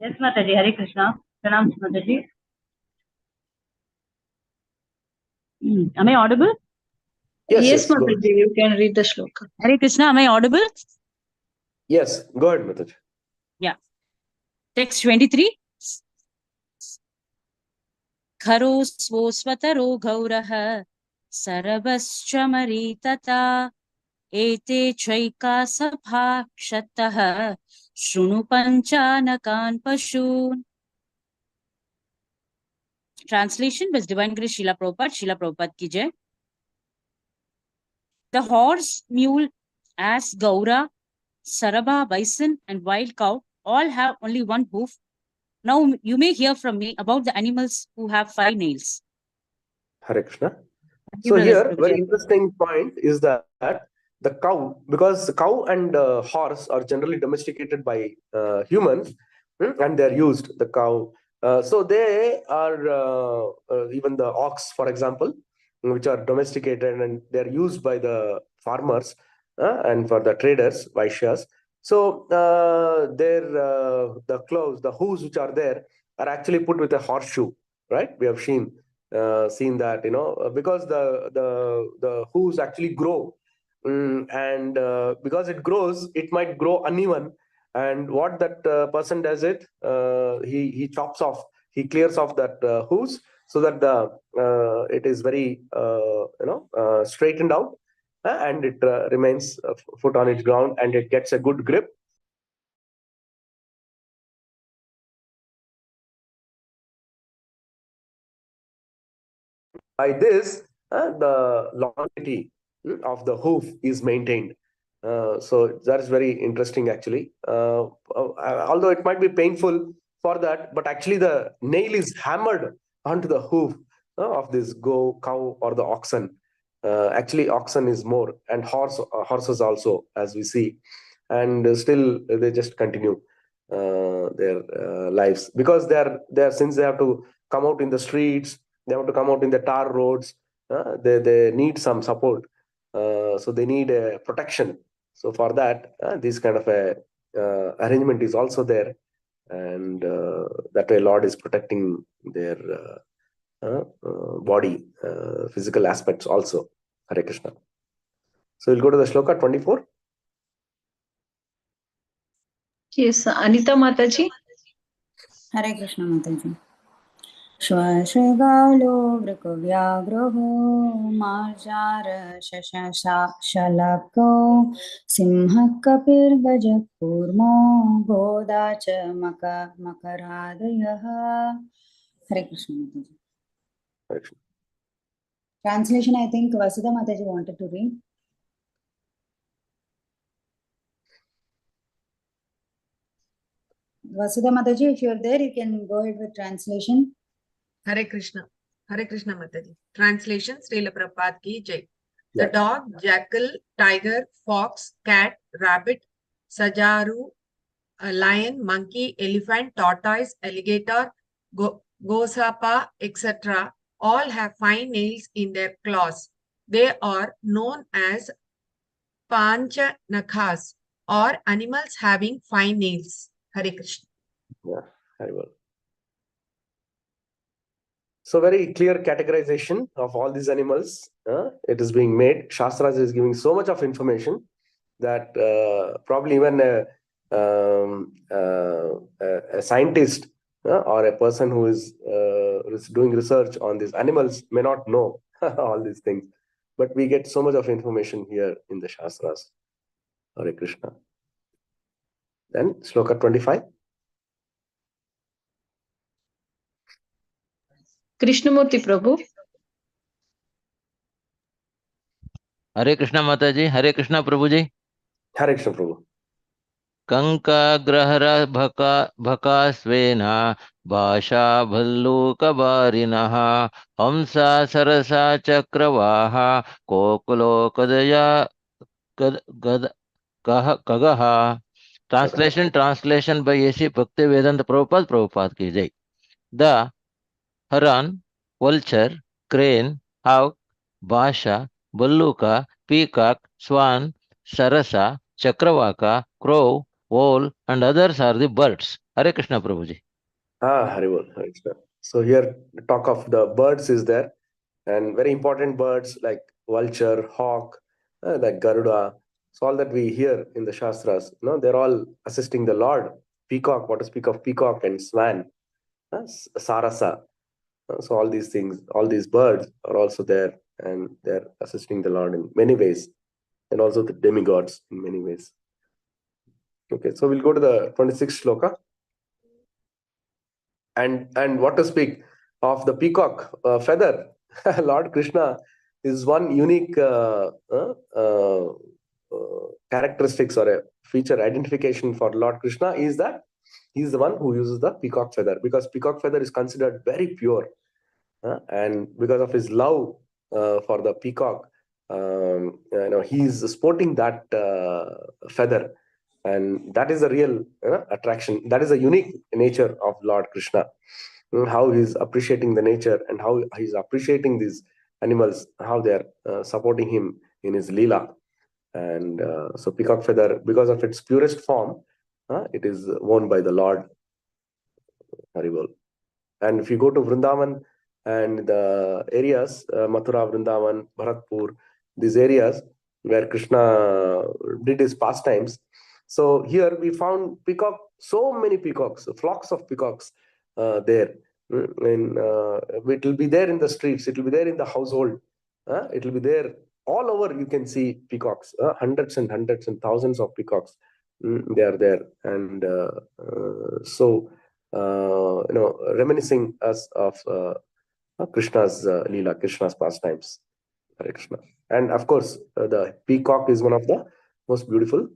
Yes, Mataji. Hare Krishna. Pranam, Mataji. Am I audible? Yes, Mataji, you can read the shloka. Hare Krishna. Am I audible? Yes, go ahead, Mataji. Yeah. Text 23. Kharo svosvataro gauraha sarabascha maritata ete chaika sabha kshattaha shrunu panchanakan pashun. Translation by Divine Grace Srila Prabhupada ki jai. The horse, mule, ass, gaura, saraba, bison, and wild cow all have only one hoof. Now you may hear from me about the animals who have 5 nails. Hare Krishna. So here, very interesting point is that the cow, because the cow and horse are generally domesticated by humans, and they're used, the cow. So they are, even the ox, for example, which are domesticated and they're used by the farmers and for the traders, vaishyas. So the clothes, the hooves which are there are actually put with a horseshoe, right? We have seen that, because the hooves actually grow, and because it grows, it might grow uneven, and what that person does it, he chops off, he clears off that hooves, so that the it is very straightened out, and it remains foot on its ground, and it gets a good grip. By this, the longevity of the hoof is maintained. So that is very interesting, actually. Although it might be painful for that, but actually the nail is hammered onto the hoof of this cow or the oxen. Actually, oxen is more, and horses also, as we see, and still they just continue their lives, because they're since they have to come out in the streets, they have to come out in the tar roads. They need some support, so they need a protection. So for that, this kind of a arrangement is also there, and that way Lord is protecting their body, physical aspects also. Hare Krishna. So we'll go to the shloka 24. Yes, Anita Mataji. Hare Krishna Mataji. श्वशृगालो वृकव्याघ्रहो मार्जार शशलभो सिंहः कपिर्गजः कूर्मो गोदा च मकरादयः. Hare Krishna Mataji. Translation, I think Vasudha Mataji wanted to read. Vasudha Mataji, if you're there, you can go ahead with translation. Hare Krishna Mataji. Translation, Srila Prabhupada ki Jai. The dog, jackal, tiger, fox, cat, rabbit, sajaru, a lion, monkey, elephant, tortoise, alligator, gosapa, etc. all have fine nails in their claws. They are known as panchanakhas, or animals having fine nails. Hare Krishna. Yeah, very well. So very clear categorization of all these animals. It is being made. Shastras is giving so much of information that probably even a scientist or a person who is doing research on these animals may not know all these things. But we get so much of information here in the Shastras. Hare Krishna. Then Shloka 25. Krishnamurti Prabhu. Hare Krishna Mataji. Hare Krishna Prabhuji. Hare Krishna Prabhu. Kankagrahara bhakasvena bhasha bhallukabharinaha hamsa sarasa chakravaha kokulo kadaya kagaha. Translation by A.C. Bhaktivedanta Prabhupada ki jai. The heron, vulture, crane, hawk, basha, balluka, peacock, swan, sarasa, chakravaka, crow, owl, and others are the birds. Hare Krishna Prabhuji. Haribol, Hare Krishna. So here the talk of the birds is there, and very important birds like vulture, hawk, like Garuda. So all that we hear in the Shastras, they're all assisting the Lord. Peacock, what to speak of peacock and swan, Sarasa. So all these things, all these birds are also there, and they're assisting the Lord in many ways, and also the demigods in many ways. Okay, so we'll go to the 26th shloka. And what to speak of the peacock feather. Lord Krishna is one unique characteristics or a feature identification for Lord Krishna is that he is the one who uses the peacock feather, because peacock feather is considered very pure, and because of his love for the peacock. He's sporting that feather, and that is a real attraction. That is a unique nature of Lord Krishna. How he's appreciating the nature and how he's appreciating these animals, how they are supporting him in his Leela. And so peacock feather, because of its purest form, it is worn by the Lord. Haribol. And if you go to Vrindavan and the areas, Mathura, Vrindavan, Bharatpur, these areas where Krishna did his pastimes. So here we found peacock, so many peacocks, flocks of peacocks there. It will be there in the streets, it will be there in the household, it will be there all over. You can see peacocks, hundreds and hundreds and thousands of peacocks. They are there. And so reminiscing us of Krishna's Leela, Krishna's pastimes. Hare Krishna. And of course, the peacock is one of the most beautiful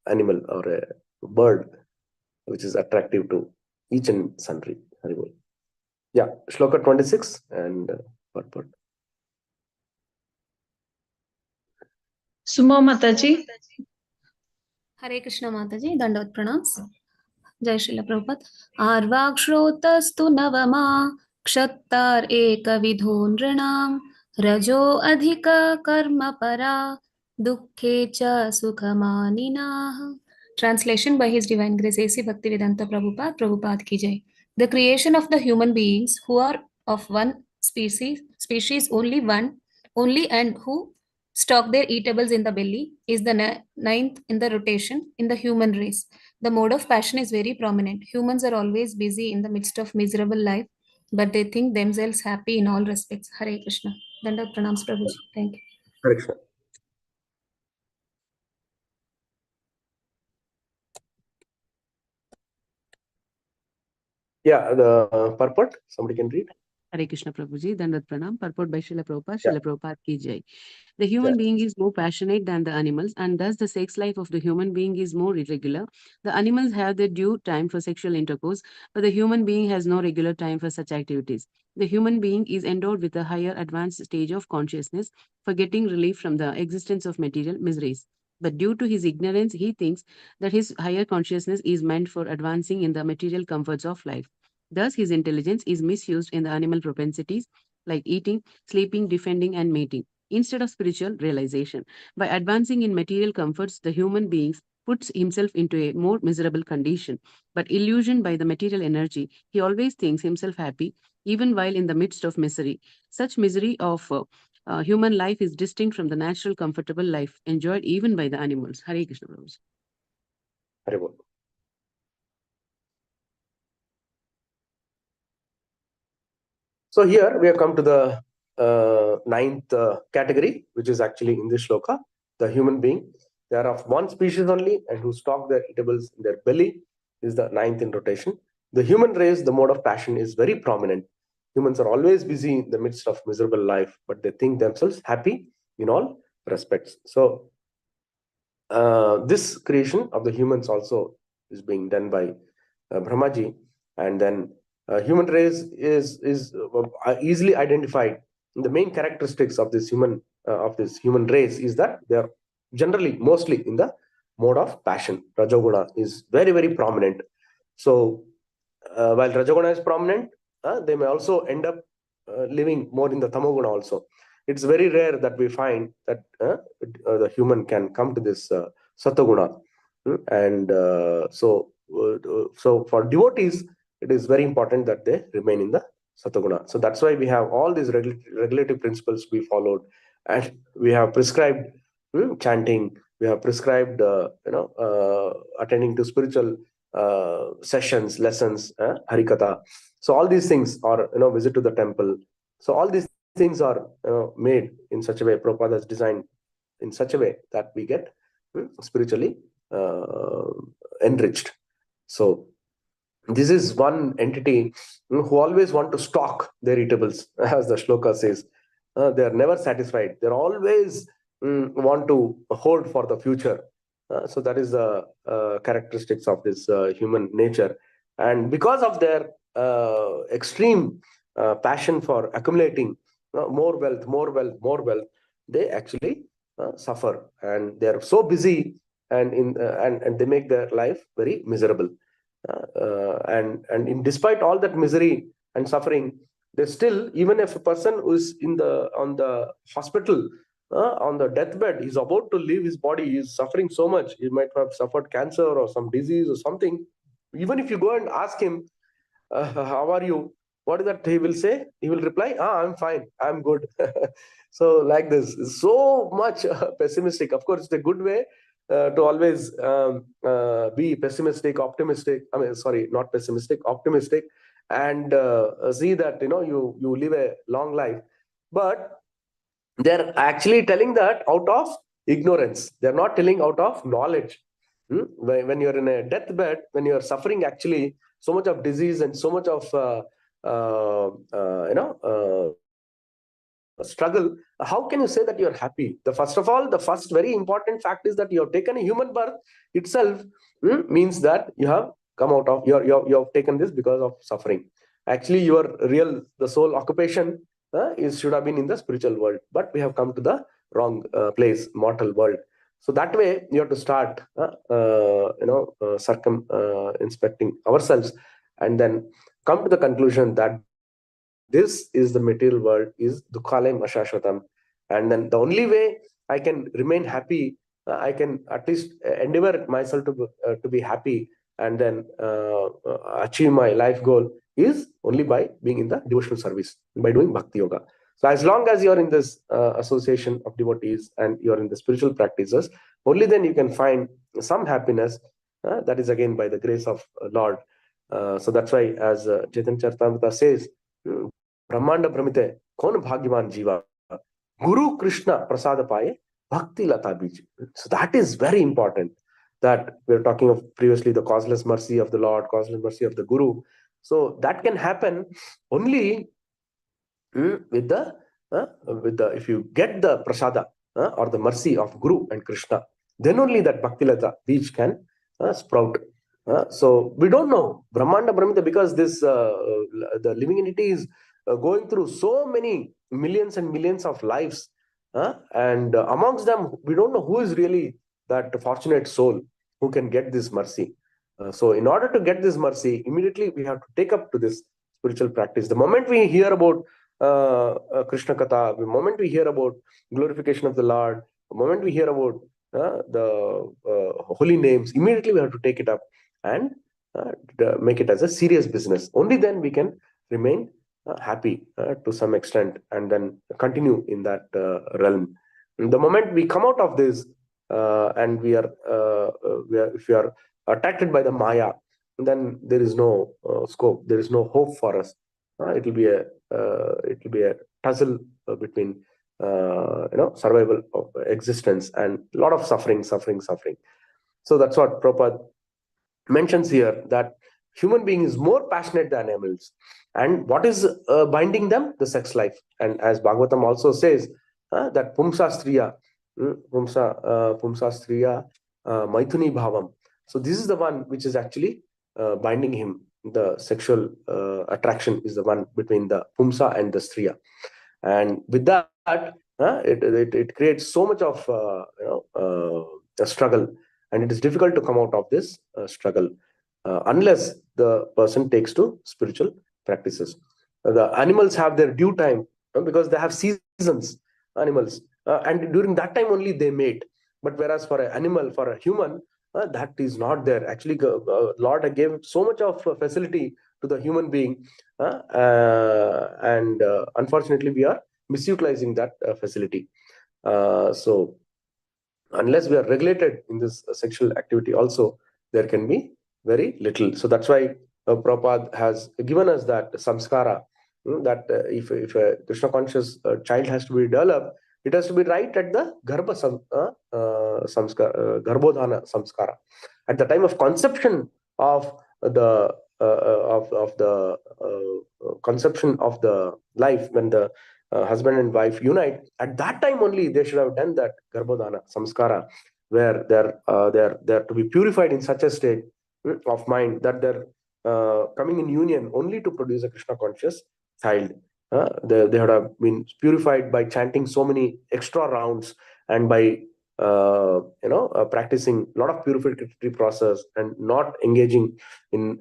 animal or a bird which is attractive to each and sundry. Haribol. Yeah, Shloka 26 and purport. Suma Mataji. Hare Krishna Mataji, Dandavat Pranams. Jai Srila Prabhupada. Arvakshrotastu navama kshattar ekavidho nrinam rajo adhika karma para dukkhe cha sukhamaninaah. Translation by His Divine Grace A.C. Bhaktivedanta Prabhupada, Prabhupada ki jai. The creation of the human beings who are of one species only, and who stock their eatables in the belly is the ninth in the rotation in the human race. The mode of passion is very prominent. Humans are always busy in the midst of miserable life, but they think themselves happy in all respects. Hare Krishna. Dandavat Pranams Prabhuji. Thank you. Hare Krishna. Yeah, the purport, somebody can read. Hare Krishna Prabhuji, Dandavat Pranam, purport by Srila Prabhupada, Yeah. Srila Prabhupada ki jai. The human being is more passionate than the animals, and thus the sex life of the human being is more irregular. The animals have their due time for sexual intercourse, but the human being has no regular time for such activities. The human being is endowed with a higher advanced stage of consciousness for getting relief from the existence of material miseries. But due to his ignorance, he thinks that his higher consciousness is meant for advancing in the material comforts of life. Thus, his intelligence is misused in the animal propensities like eating, sleeping, defending, and mating, instead of spiritual realization. By advancing in material comforts, the human being puts himself into a more miserable condition. But illusioned by the material energy, he always thinks himself happy, even while in the midst of misery. Such misery of human life is distinct from the natural, comfortable life enjoyed even by the animals. Hare Krishna Prabhu. Hare Bol. So here we have come to the ninth category, which is actually in this shloka, the human being. They are of one species only and who stock their eatables in their belly is the ninth in rotation. The human race, the mode of passion is very prominent. Humans are always busy in the midst of miserable life, but they think themselves happy in all respects. So this creation of the humans also is being done by Brahmaji, and then human race is easily identified. The main characteristics of this human race is that they are generally mostly in the mode of passion. Rajoguna is very, very prominent. So while Rajoguna is prominent, they may also end up living more in the Tamoguna also. It's very rare that we find that the human can come to this Satoguna. And so for devotees, it is very important that they remain in the Satoguna. So that's why we have all these regulative principles we followed, and we have prescribed chanting, we have prescribed attending to spiritual sessions, lessons, harikatha. So all these things are visit to the temple. So all these things are made in such a way, Prabhupada has designed in such a way that we get spiritually enriched. So this is one entity who always want to stock their eatables, as the shloka says. They are never satisfied. They always want to hoard for the future. So that is the characteristics of this human nature. And because of their extreme passion for accumulating more wealth, more wealth, more wealth, they actually suffer, and they're so busy, and and they make their life very miserable. And despite all that misery and suffering, they still, even if a person who is on the hospital, on the deathbed, he's about to leave his body, he's suffering so much, he might have suffered cancer or some disease or something. Even if you go and ask him, how are you, what is that he will say? He will reply, I'm fine, I'm good. So like this, so much pessimistic. Of course, it's a good way to always be pessimistic, optimistic. I mean, sorry, not pessimistic, optimistic, and see that you live a long life. But they're actually telling that out of ignorance. They're not telling out of knowledge. When you're in a deathbed, when you're suffering actually so much of disease and so much of struggle, how can you say that you're happy? The first very important fact is that you have taken a human birth itself. Means that you have come out of you have taken this because of suffering. Actually, the sole occupation should have been in the spiritual world, but we have come to the wrong place, mortal world. So that way you have to start inspecting ourselves, and then come to the conclusion that this is the material world, is dukhalayam ashashvatam, and then the only way I can remain happy, I can at least endeavor myself to be happy, and then achieve my life goal, is only by being in the devotional service, by doing bhakti yoga. So as long as you're in this association of devotees and you're in the spiritual practices, only then you can find some happiness. That is again by the grace of Lord. So that's why, as Chaitanya Charitamrita says, Brahmanda Brahmite, Kon Bhagyavan Jiva, Guru Krishna Prasada Paye, Bhakti Lata Bij. So that is very important. That we're talking of previously, the causeless mercy of the Lord, causeless mercy of the Guru. So that can happen only with the if you get the prasada or the mercy of Guru and Krishna, then only that Bhakti Lata Bij can sprout. So we don't know Brahmanda Brahmita, because this the living entity is going through so many millions and millions of lives, and amongst them we don't know who is really that fortunate soul who can get this mercy. So in order to get this mercy, immediately we have to take up to this spiritual practice. The moment we hear about Krishna Katha, the moment we hear about glorification of the Lord, the moment we hear about the holy names, immediately we have to take it up and make it as a serious business. Only then we can remain happy to some extent, and then continue in that realm. And the moment we come out of this, and if we are attracted by the Maya, then there is no scope, there is no hope for us. It will be a tussle between survival of existence and a lot of suffering. So that's what Prabhupada mentions here, that human being is more passionate than animals. And what is binding them? The sex life. And as Bhagavatam also says, that pumsa striya maithuni bhavam. So this is the one which is actually binding him. The sexual attraction is the one between the pumsa and the striya. And with that, it creates so much of a struggle, and it is difficult to come out of this struggle unless the person takes to spiritual practices. The animals have their due time, because they have seasons, animals, and during that time only they mate. But whereas for a human, that is not there. Actually, Lord gave so much of facility to the human being, and unfortunately we are misutilizing that facility. So unless we are regulated in this sexual activity also, there can be very little. So that's why Prabhupada has given us that samskara, that if a Krishna conscious child has to be developed, it has to be right at the garbhodhana samskara, at the time of conception of the conception of the life, when the husband and wife unite. At that time only they should have done that garbhodhana samskara, where they're to be purified in such a state of mind that they're coming in union only to produce a Krishna conscious child. They have been purified by chanting so many extra rounds and by practicing a lot of purificatory process and not engaging in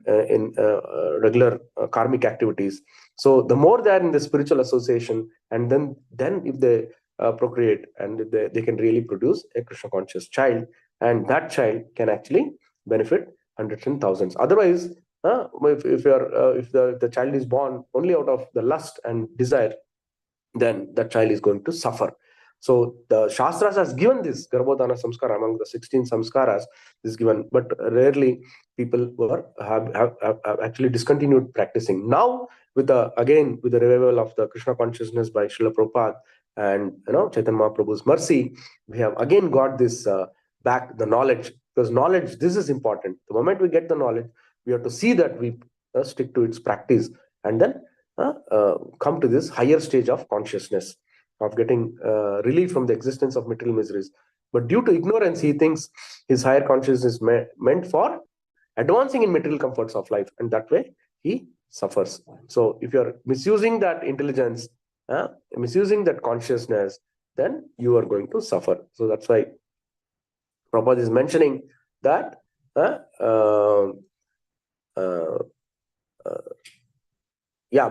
regular karmic activities. So the more they are in the spiritual association, and then if they procreate, and they can really produce a Krishna conscious child, and that child can actually benefit hundreds and thousands. Otherwise, if the child is born only out of the lust and desire, then that child is going to suffer. So the Shastras has given this Garbhodana Samskara among the 16 Samskaras is given, but rarely people have actually discontinued practicing. Now, with the revival of the Krishna consciousness by Srila Prabhupada and Chaitanya Mahaprabhu's mercy, we have again got this back, the knowledge, because knowledge, this is important. The moment we get the knowledge, we have to see that we stick to its practice, and then come to this higher stage of consciousness, of getting relief from the existence of material miseries. But due to ignorance, he thinks his higher consciousness meant for advancing in material comforts of life, and that way he suffers. So if you're misusing that intelligence, misusing that consciousness, then you are going to suffer. So that's why Prabhupada is mentioning that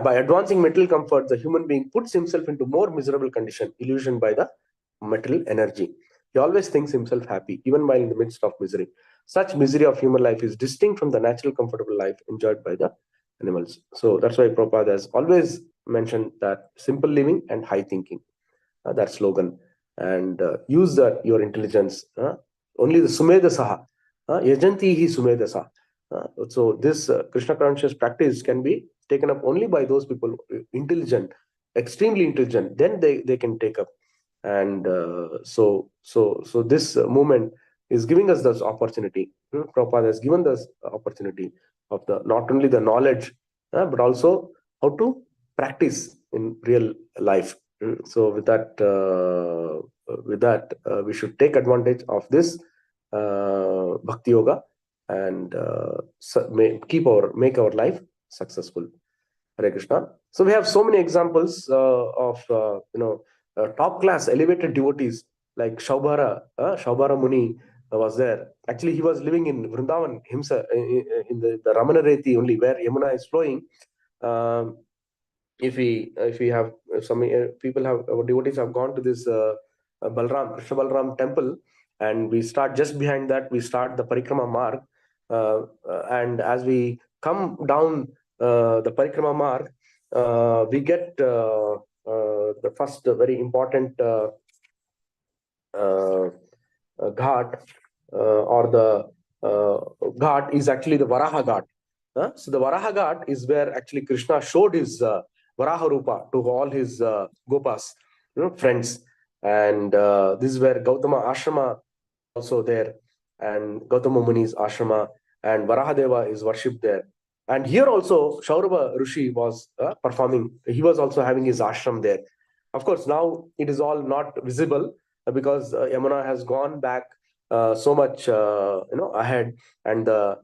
by advancing material comfort, the human being puts himself into more miserable condition, illusioned by the material energy. He always thinks himself happy, even while in the midst of misery. Such misery of human life is distinct from the natural, comfortable life enjoyed by the animals. So that's why Prabhupada has always mentioned that simple living and high thinking, that slogan, and use your intelligence. Only the Sumedha Yajanti hi Sumedasa. So this Krishna conscious practice can be taken up only by those people intelligent, extremely intelligent. Then they can take up, and so this movement is giving us this opportunity. Prabhupada has given us the opportunity of not only the knowledge, but also how to practice in real life. So with that, we should take advantage of this Bhakti Yoga and make our life successful. Hare Krishna. So we have so many examples of top class elevated devotees like Shaubhara Muni was there. Actually, he was living in Vrindavan himself, in the Ramana Reti only, where Yamuna is flowing. If some people have, our devotees have gone to this Krishna Balram temple, and we start just behind that, we start the Parikrama Marg, and as we come down the Parikrama Marg, we get the first very important ghat, or the ghat is actually the Varaha Ghat. So the Varaha Ghat is where actually Krishna showed his Varaha Rupa to all his Gopas, friends. And this is where Gautama Ashrama also there, and Gautama Muni's ashrama, and Varahadeva is worshipped there. And here also Shaurabha Rishi was performing. He was also having his ashram there. Of course, now it is all not visible because Yamuna has gone back so much ahead, and the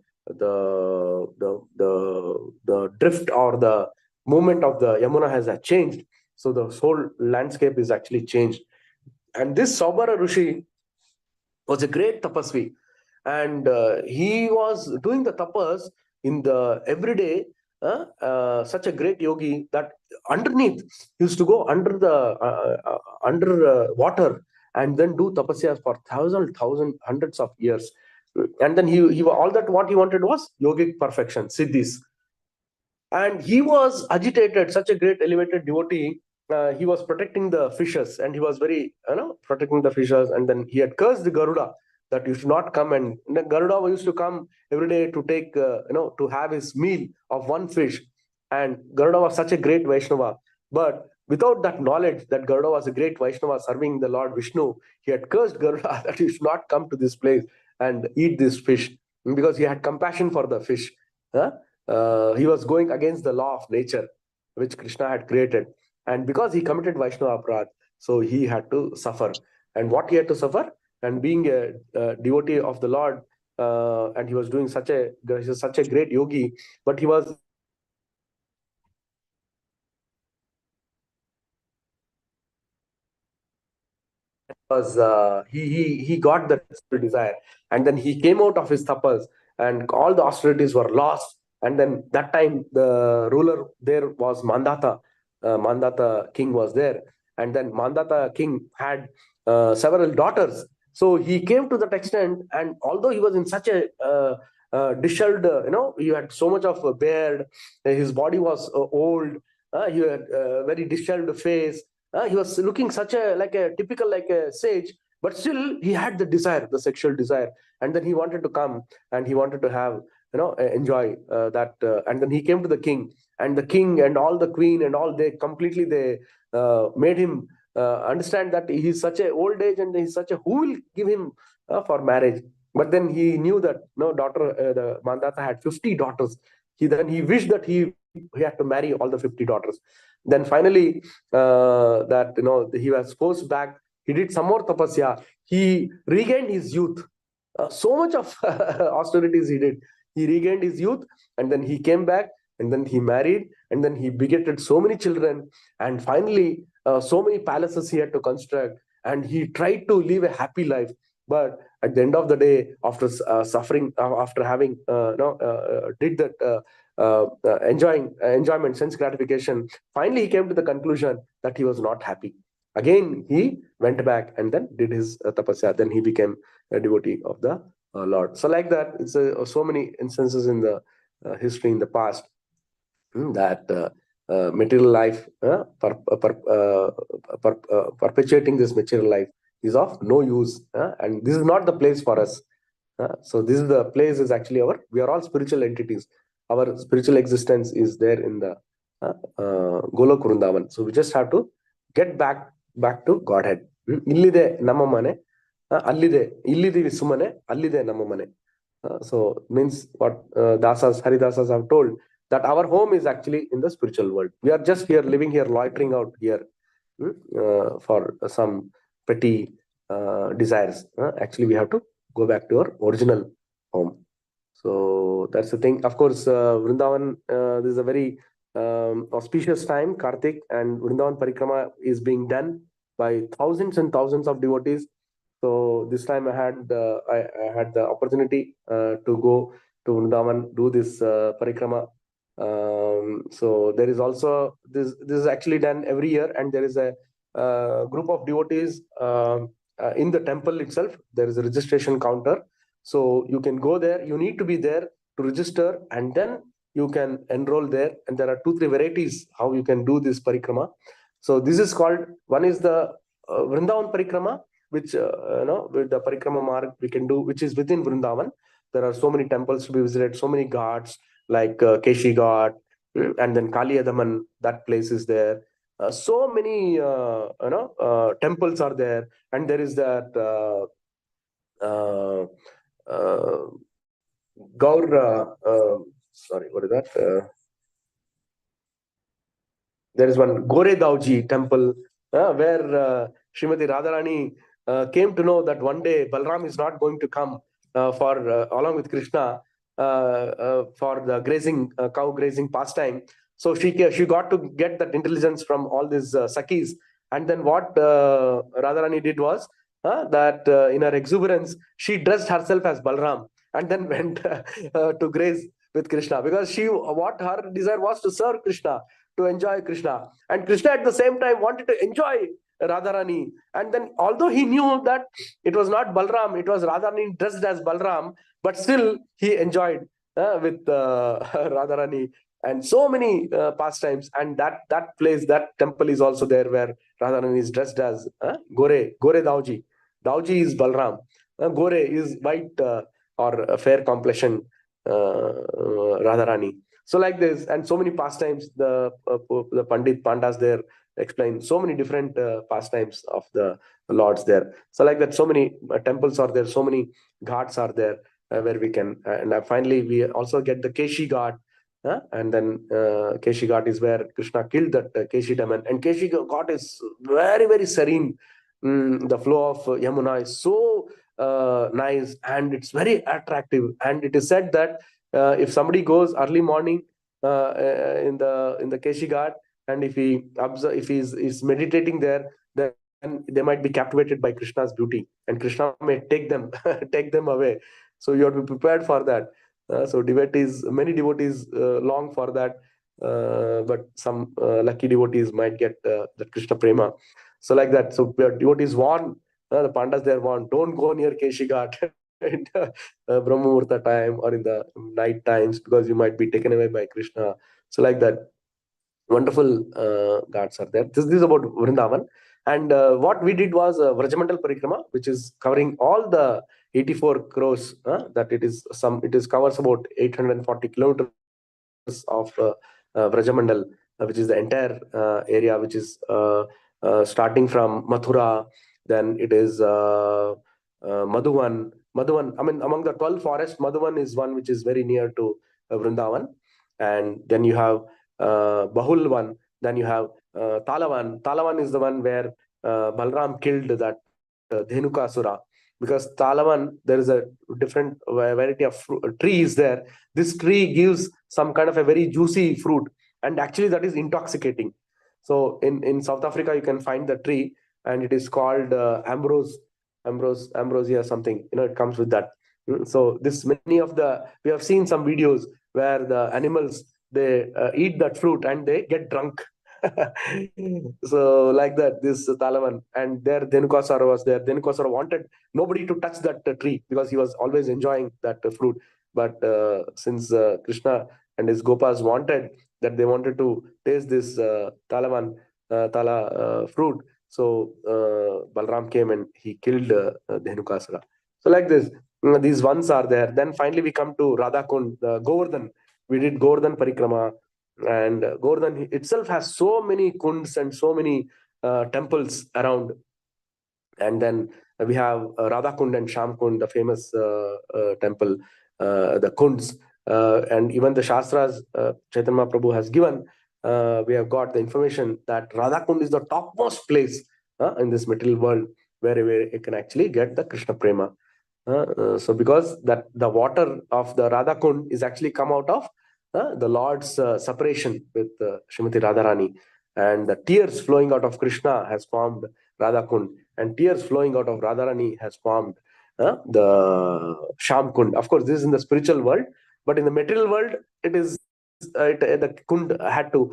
drift or the movement of the Yamuna has changed. So the whole landscape is actually changed. And this Saubhara Rishi was a great tapasvi, and he was doing the tapas in the everyday. Such a great yogi that underneath he used to go under the under water and then do tapasyas for hundreds of years, and then he all that what he wanted was yogic perfection, siddhis. And he was agitated, such a great elevated devotee. He was protecting the fishes, and he was very protecting the fishes, and then he had cursed the Garuda that you should not come. And Garuda used to come every day to take to have his meal of one fish. And Garuda was such a great Vaishnava, but without that knowledge that Garuda was a great Vaishnava serving the Lord Vishnu, he had cursed Garuda that you should not come to this place and eat this fish, because he had compassion for the fish. He was going against the law of nature which Krishna had created, and because he committed Vaishnava aparadh, so he had to suffer. And what he had to suffer, and being a devotee of the Lord, and he was doing such a great yogi, but he was he got that desire, and then he came out of his tapas, and all the austerities were lost. And then that time the ruler there was Mandata. Mandata king was there, and then Mandata king had several daughters. So he came to that extent, and although he was in such a disheveled, he had so much of a beard, his body was old, he had a very disheveled face. He was looking such a like a typical like a sage, but still he had the desire, the sexual desire, and then he wanted to come and he wanted to have enjoy that, and then he came to the king, and the king and all the queen and all, they completely they made him understand that he's such a old age and he's such a, who will give him for marriage. But then he knew that no daughter, the Mandata had 50 daughters. He wished that he had to marry all the 50 daughters. Then finally, that he was forced back. He did some more tapasya. He regained his youth. So much of austerities he did. He regained his youth, and then he came back, and then he married, and then he begetted so many children, and finally, so many palaces he had to construct, and he tried to live a happy life. But at the end of the day, after suffering, after having did that. Enjoyment, sense gratification. Finally, he came to the conclusion that he was not happy. Again, he went back and then did his tapasya. Then he became a devotee of the Lord. So like that, it's so many instances in the history in the past that material life, perpetuating this material life is of no use, and this is not the place for us. So this is the place is actually we are all spiritual entities. Our spiritual existence is there in the Golok Vrindavan. So we just have to get back to Godhead. Illide namamane, allide illidi visumane, allide namamane. So means what Haridasas have told, that our home is actually in the spiritual world. We are just here, living here, loitering out here for some petty desires. Actually, we have to go back to our original home. So that's the thing. Of course, Vrindavan, this is a very auspicious time, Kartik, and Vrindavan Parikrama is being done by thousands and thousands of devotees. So this time I had the opportunity to go to Vrindavan, do this Parikrama. So there is also this is actually done every year, and there is a group of devotees in the temple itself. There is a registration counter. So you can go there. You need to be there to register, and then you can enroll there. And there are 2-3 varieties how you can do this parikrama. So this is called, one is the Vrindavan parikrama, which with the parikrama mark we can do, which is within Vrindavan. There are so many temples to be visited, so many ghats like Keshi Ghat, and then Kali Adaman. That place is there. So many temples are there, and there is that. Gaur, sorry, what is that? There is one Gore Dauji temple where Srimati Radharani came to know that one day Balram is not going to come along with Krishna for the grazing, cow grazing pastime. So she got to get that intelligence from all these Sakis. And then what Radharani did was that in her exuberance, she dressed herself as Balram and then went to graze with Krishna, because what her desire was to serve Krishna, to enjoy Krishna. And Krishna at the same time wanted to enjoy Radharani. And then although he knew that it was not Balram, it was Radharani dressed as Balram, but still he enjoyed with Radharani. And so many pastimes. And that place, that temple is also there where Radharani is dressed as Gore Dauji. Dauji is Balram. Gore is white or fair complexion Radharani. So like this, and so many pastimes, the Pandit Pandas there explain so many different pastimes of the lords there. So like that, so many temples are there, so many ghats are there where we can, and finally we also get the Keshi Ghat. And then Keshi Ghat is where Krishna killed that Keshi demon. And Keshi Ghat is very, very serene. The flow of Yamuna is so nice, and it's very attractive. And it is said that if somebody goes early morning in the Keshi Ghat, and if he is meditating there, then they might be captivated by Krishna's beauty, and Krishna may take them take them away. So you have to be prepared for that. So many devotees long for that, but some lucky devotees might get the Krishna prema. So like that. So devotees warn the Pandas. They warn, don't go near Keshigat in the Brahma Muhurta time or in the night times, because you might be taken away by Krishna. So like that. Wonderful ghats are there. This is about Vrindavan. And what we did was Vrajamandal Parikrama, which is covering all the 84 crores. That it is covers about 840 kilometers of Vrajamandal, which is the entire area, which is starting from Mathura. Then it is Madhuvan. Madhuvan, I mean, among the 12 forests, Madhuvan is one which is very near to Vrindavan. And then you have Bahulvan. Then you have Talavan. Talavan is the one where Balram killed that Dhenukasura. Because Talavan, there is a different variety of trees there. This tree gives some kind of a very juicy fruit, and actually that is intoxicating. So in South Africa, you can find the tree, and it is called ambrosia something. It comes with that. So we have seen some videos where the animals, they eat that fruit and they get drunk. So like that, this Talavan, and there Dhenukasura was there. Dhenukasura wanted nobody to touch that tree because he was always enjoying that fruit. But since Krishna and his Gopas they wanted to taste this Tala fruit, so Balram came and he killed Dhenukasura. So like this, these ones are there. Then finally we come to Radhakund, Govardhan. We did Govardhan Parikrama, and Govardhan itself has so many kunds and so many temples around. And then we have Radhakund and Shamkund, the famous temple, the kunds, and even the Shastras Chaitanya Prabhu has given. We have got the information that Radhakund is the topmost place in this material world where you can actually get the Krishna prema. So because that the water of the Radhakund is actually come out of the Lord's separation with Srimati Radharani, and the tears flowing out of Krishna has formed Radhakund, and tears flowing out of Radharani has formed the Shamkund. Of course, this is in the spiritual world, but in the material world, it is the Kund had to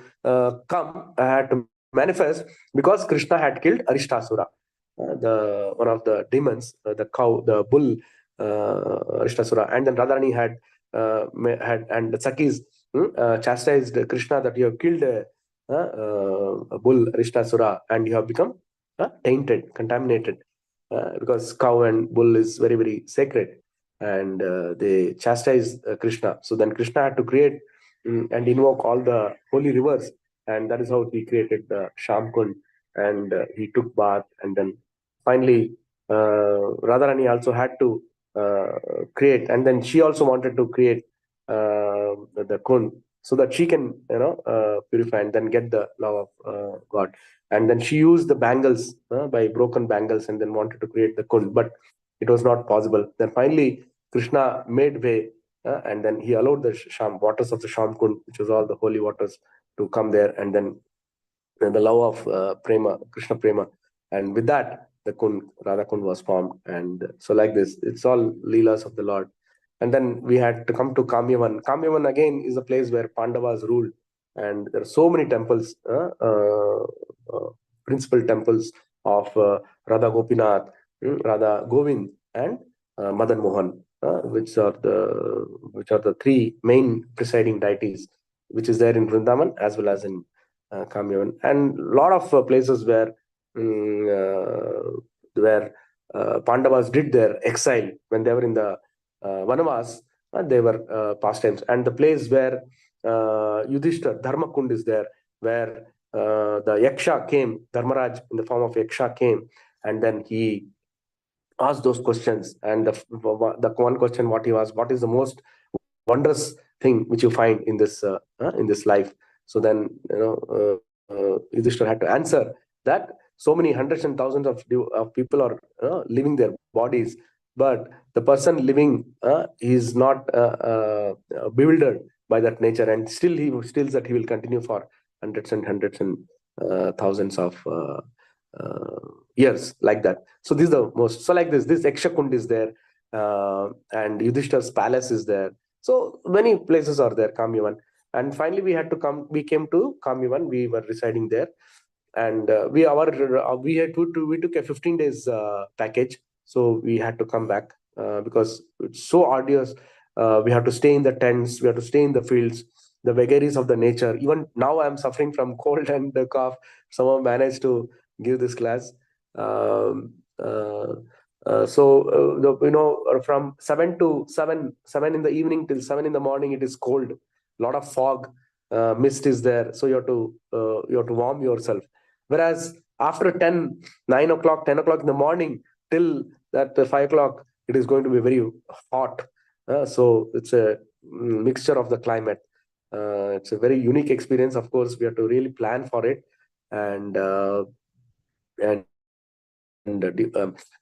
had to manifest because Krishna had killed Arishtasura, the one of the demons, the cow, the bull, Arishtasura, and then Radharani had and the Sakis chastised Krishna that you have killed a bull Arishtasura and you have become tainted, contaminated, because cow and bull is very, very sacred, and they chastise Krishna. So then Krishna had to create and invoke all the holy rivers, and that is how he created the Shamkund, and he took bath, and then finally Radharani also had to create, and then she also wanted to create the Kund so that she can purify and then get the love of God. And then she used the bangles by broken bangles and then wanted to create the Kund, but it was not possible. Then finally Krishna made way, and then he allowed the waters of the Shamkund, which was all the holy waters, to come there, and then the love of prema, Krishna prema, and with that the Kund, Radha Kund was formed. And so like this, it's all leelas of the Lord. And then we had to come to Kamyavan. Kamyavan again is a place where Pandavas ruled, and there are so many temples, principal temples of Radha Gopinath, Radha Govind, and Madan Mohan, which are the three main presiding deities, which is there in Vrindavan as well as in Kamyavan, and a lot of places where Pandavas did their exile when they were in the Vanavas. They were pastimes, and the place where Yudhishthira, Dharmakund is there, where the Yaksha came, Dharmaraj in the form of Yaksha came, and then he asked those questions. And the one question what he asked, what is the most wondrous thing which you find in this life? So then Yudhishthira had to answer that so many hundreds and thousands of people are living their bodies, but the person living is not bewildered by that nature, and still that he will continue for hundreds and hundreds and thousands of years, like that. So this is the most. So like this Ekshakund is there, and Yudhishthir's palace is there. So many places are there, Kamyavan. And finally we came to Kamyavan. We were residing there, and we took a 15 days package. So we had to come back because it's so arduous. We have to stay in the tents, we have to stay in the fields, the vagaries of the nature. Even now I'm suffering from cold and cough. Somehow managed to give this class. From 7 in the evening till 7 in the morning, it is cold. A lot of fog, mist is there. So you have to warm yourself. Whereas after 9 o'clock, 10 o'clock in the morning till that 5 o'clock, it is going to be very hot. So it's a mixture of the climate. It's a very unique experience. Of course, we have to really plan for it, and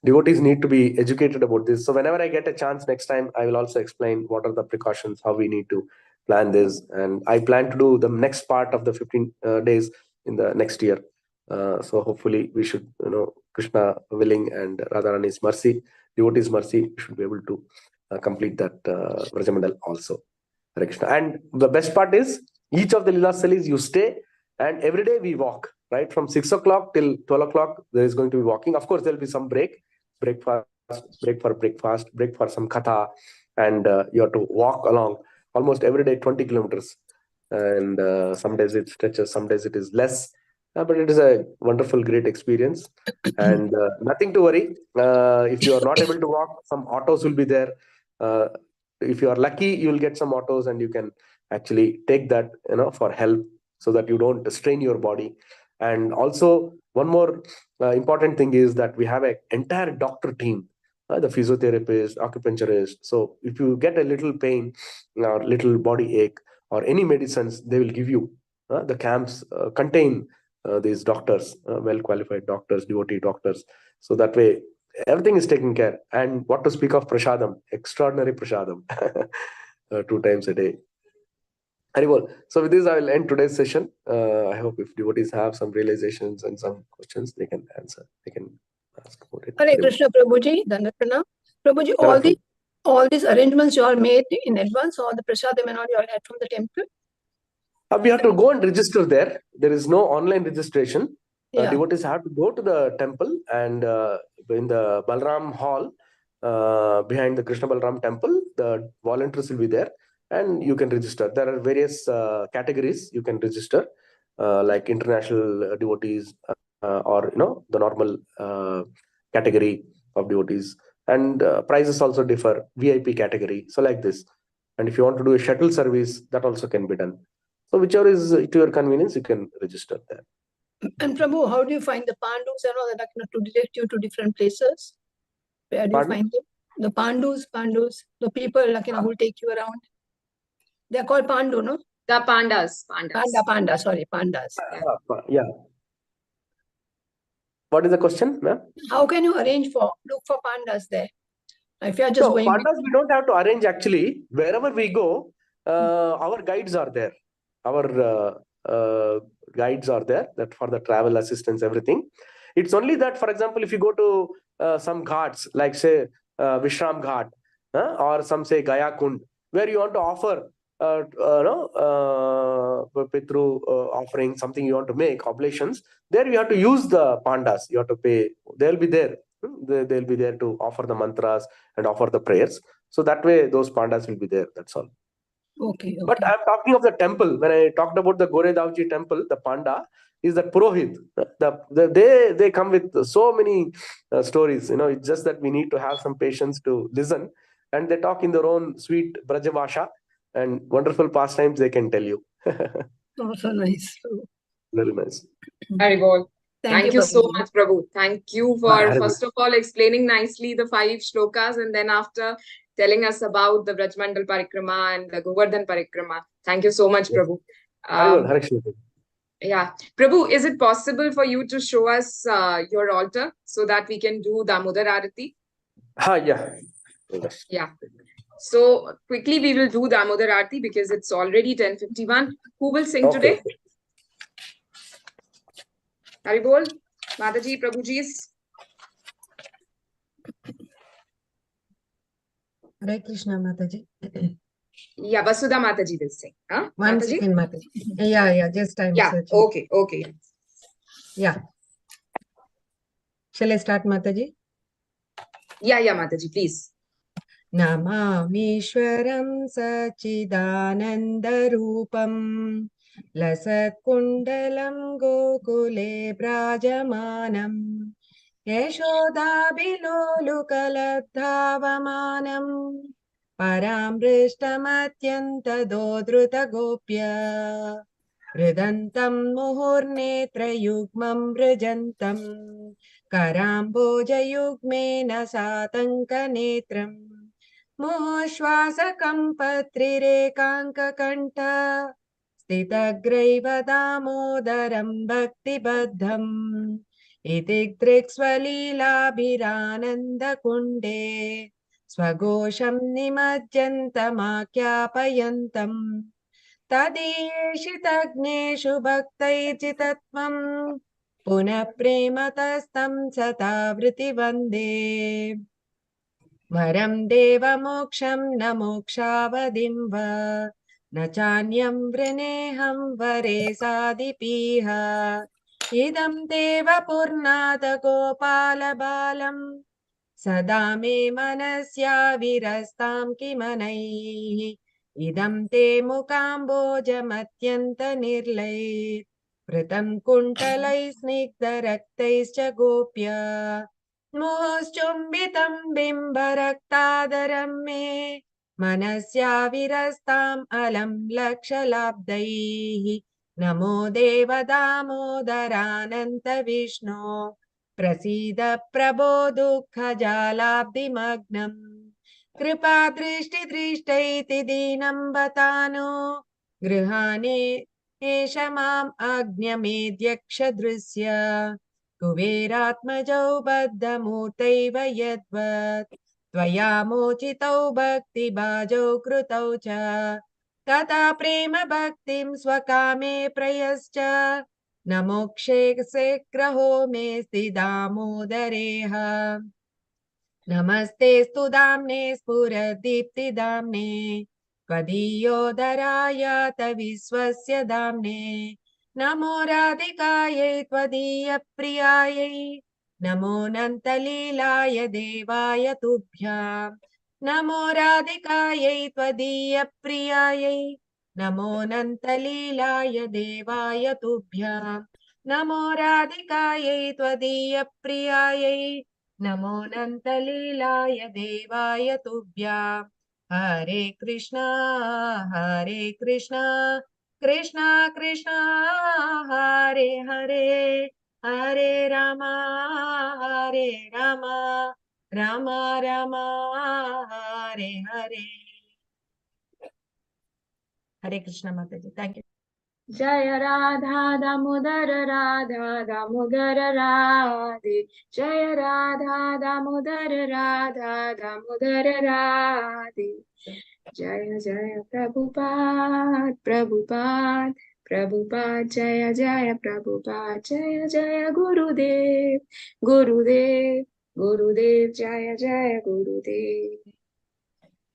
devotees need to be educated about this. So whenever I get a chance next time, I will also explain what are the precautions, how we need to plan this. And I plan to do the next part of the 15 days in the next year. So hopefully we should, Krishna willing and Radharani's mercy, devotees' mercy, we should be able to complete that Vrajamandal also. Hare Krishna. And the best part is, each of the Leela Salis you stay, and every day we walk, right? From 6 o'clock till 12 o'clock, there is going to be walking. Of course, there will be some break for breakfast, break for some katha, and you have to walk along almost every day 20 kilometers. And some days it stretches, some days it is less. But it is a wonderful, great experience. And nothing to worry. If you are not able to walk, some autos will be there. If you are lucky, you will get some autos, and you can actually take that, for help, so that you don't strain your body. And also, one more important thing is that we have an entire doctor team, the physiotherapist, acupuncturist. So if you get a little pain or little body ache or any medicines, they will give you. The camps contain these doctors, well-qualified doctors, devotee doctors. So that way, everything is taken care. And what to speak of prasadam, extraordinary prasadam, 2 times a day. Haribol. So with this, I will end today's session. I hope if devotees have some realizations and some questions, they can answer. They can ask about it. Hare Krishna, Prabhuji. Dandaprana. Prabhuji, all these arrangements you all made in advance, or the prasadam and all you all had from the temple? We have to go and register there. There is no online registration. Yeah. Devotees have to go to the temple, and in the Balram hall, behind the Krishna Balram temple, the volunteers will be there, and you can register. There are various categories you can register, like international devotees, or the normal category of devotees. And prices also differ, VIP category. So like this. And if you want to do a shuttle service, that also can be done. So whichever is to your convenience, you can register there. And Prabhu, how do you find the Pandus and all that to direct you to different places? Where do you find them? The Pandus, the people who will take you around. They are called Pandu, no? The pandas. Pandas. Yeah. What is the question, ma'am? How can you look for pandas there? If you are just going. Pandas, we don't have to arrange actually. Wherever we go, our guides are there. Our guides are there, that for the travel assistance, everything. It's only that, for example, if you go to some ghats, like say Vishram Ghat, or some say Gaya Kund, where you want to offer Pitru offering, something you want to make, oblations, there you have to use the pandas. You have to pay. They'll be there. They'll be there to offer the mantras and offer the prayers. So that way, those pandas will be there. That's all. Okay. But I'm talking of the temple. When I talked about the Goredavji temple, the panda is the Purohit. They come with so many stories. It's just that we need to have some patience to listen. And they talk in their own sweet Brajavasha, and wonderful pastimes they can tell you. Oh, so nice. Very nice. Haribol. Thank you so Prabhuji. much, Prabhu. Thank you for, first of all, explaining nicely the 5 shlokas, and then after telling us about the Vrajmandal Parikrama and the Govardhan Parikrama. Thank you so much, Prabhu. Yeah. Prabhu, is it possible for you to show us your altar so that we can do Damodar Arati? Yeah. Yeah. So quickly we will do Damodar Arati because it's already 10:51. Who will sing today? Haribol? Mataji, Prabhuji's. Hare Krishna, Mataji. Yeah, Vasudha Mataji will sing. Huh? One Mataji? second, Mataji. Yeah, just I'm Yeah, searching. okay. Yeah. Shall I start, Mataji? Yeah, Mataji, please. Namamishwaram Sachidanandarupam Lasatkundalam Gokule Brajamanam Yashodhabilolukaladhavamanam Paramrishtamatyantadodrutagopya Ridantam muhurnetrayugmam vrijantam Karambojayugmena satankanetram मोश्वासकम्पत्रिरेकाङ्ककण्ठ स्थितग्रैव दामोदरं भक्तिबद्धम् इति दृक्स्वलीलाभिरानन्दकुण्डे स्वघोषं निमज्जन्तमाख्यापयन्तम् तदीशितज्ञेषु भक्तैर्चितत्वं पुनः प्रेमतस्तं सतावृति वन्दे वरं देवमोक्षं न मोक्षावधिं वा न चान्यं वृणेऽहं वरे साधिपीह इदं देवपुर्नाथगोपालबालं सदा मे मनस्या विरस्तां किमनैः इदं ते मुकाम्बोजमत्यन्तनिर्लैर्वृतं कुण्टलैः स्निग्धरक्तैश्च गोप्य मोश्चुम्बितं बिम्बरक्तादरं मे मनस्या विरस्ताम् अलं लक्षलाब्दैः नमो देवदामोदरानन्त विष्णो प्रसीद प्रभो दुःखजालाब्धिमग्नम् कृपादृष्टिदृष्टैति दीनं बतानो गृहाणे एष माम् आज्ञमेध्यक्षदृश्य कुबेरात्मजौ बद्धमूर्तैव यद्वत् त्वया मोचितौ भक्तिभाजौ कृतौ च तथा प्रेम भक्तिं स्वकामे प्रयश्च न मोक्षे ग्रहो मेऽस्ति दामोदरेह नमस्ते स्तुदाम्ने स्फुरदीप्तिदाम्ने त्वदीयोदराय तविश्वस्य दाम्ने नमो राधिकायै त्वदीयप्रियायै नमो नन्तलीलाय देवाय तुभ्यां नमो राधिकायै त्वदीयप्रियायै नमो नन्तलीलाय देवाय तुभ्यां नमो राधिकायै त्वदीयप्रियायै नमो नन्तलीलाय देवाय तुभ्यां हरे कृष्णा कृष्ण कृष्ण हरे हरे हरे राम राम राम हरे हरे हरे कृष्ण माताजी thank you Jaya Radha Damodar Radha Damodar Radhe Jaya Radha Damodar Radha Damodar Radhe Jaya Jaya Prabhupada Prabhupada Prabhupada Jaya Jaya Prabhupada Jaya Jaya Gurudev Gurudev Gurudev Jaya Jaya Gurudev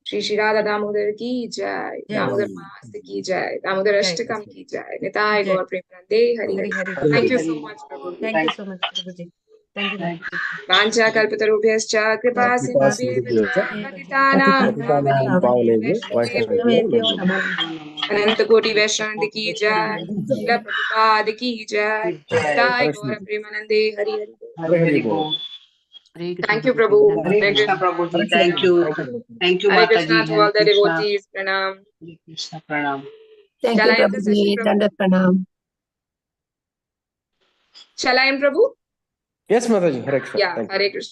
Shri Radha Damodar ki jai, Damodar Mas ki jai, Damodar Ashtakam ki jai, Nitai Gaur Premanande Hari Hari. Thank you so much, Prabhu. Thank you so much, Prabhuji. Thank you. Vancha kalpatarubhyascha kripa sindhubhyascha patitanam pavanebhyo Ananta Koti Vaishnava ki jai, Srila Prabhupada ki jai, Nitai Gaur Premanande Hari Hari. Hari Bol. Thank you, Prabhu. Hare Krishna Prabhuji, thank you. Thank you, Hare Mataji. Krishna to all the devotees. Pranam. Hare Krishna, Pranam. Thank Shall you, I end the session, Prabhuji. Prabhu? Dandat pranam. Shall I end, Prabhu? Yes, Mataji. Hare Krishna. Yeah, Hare Krishna.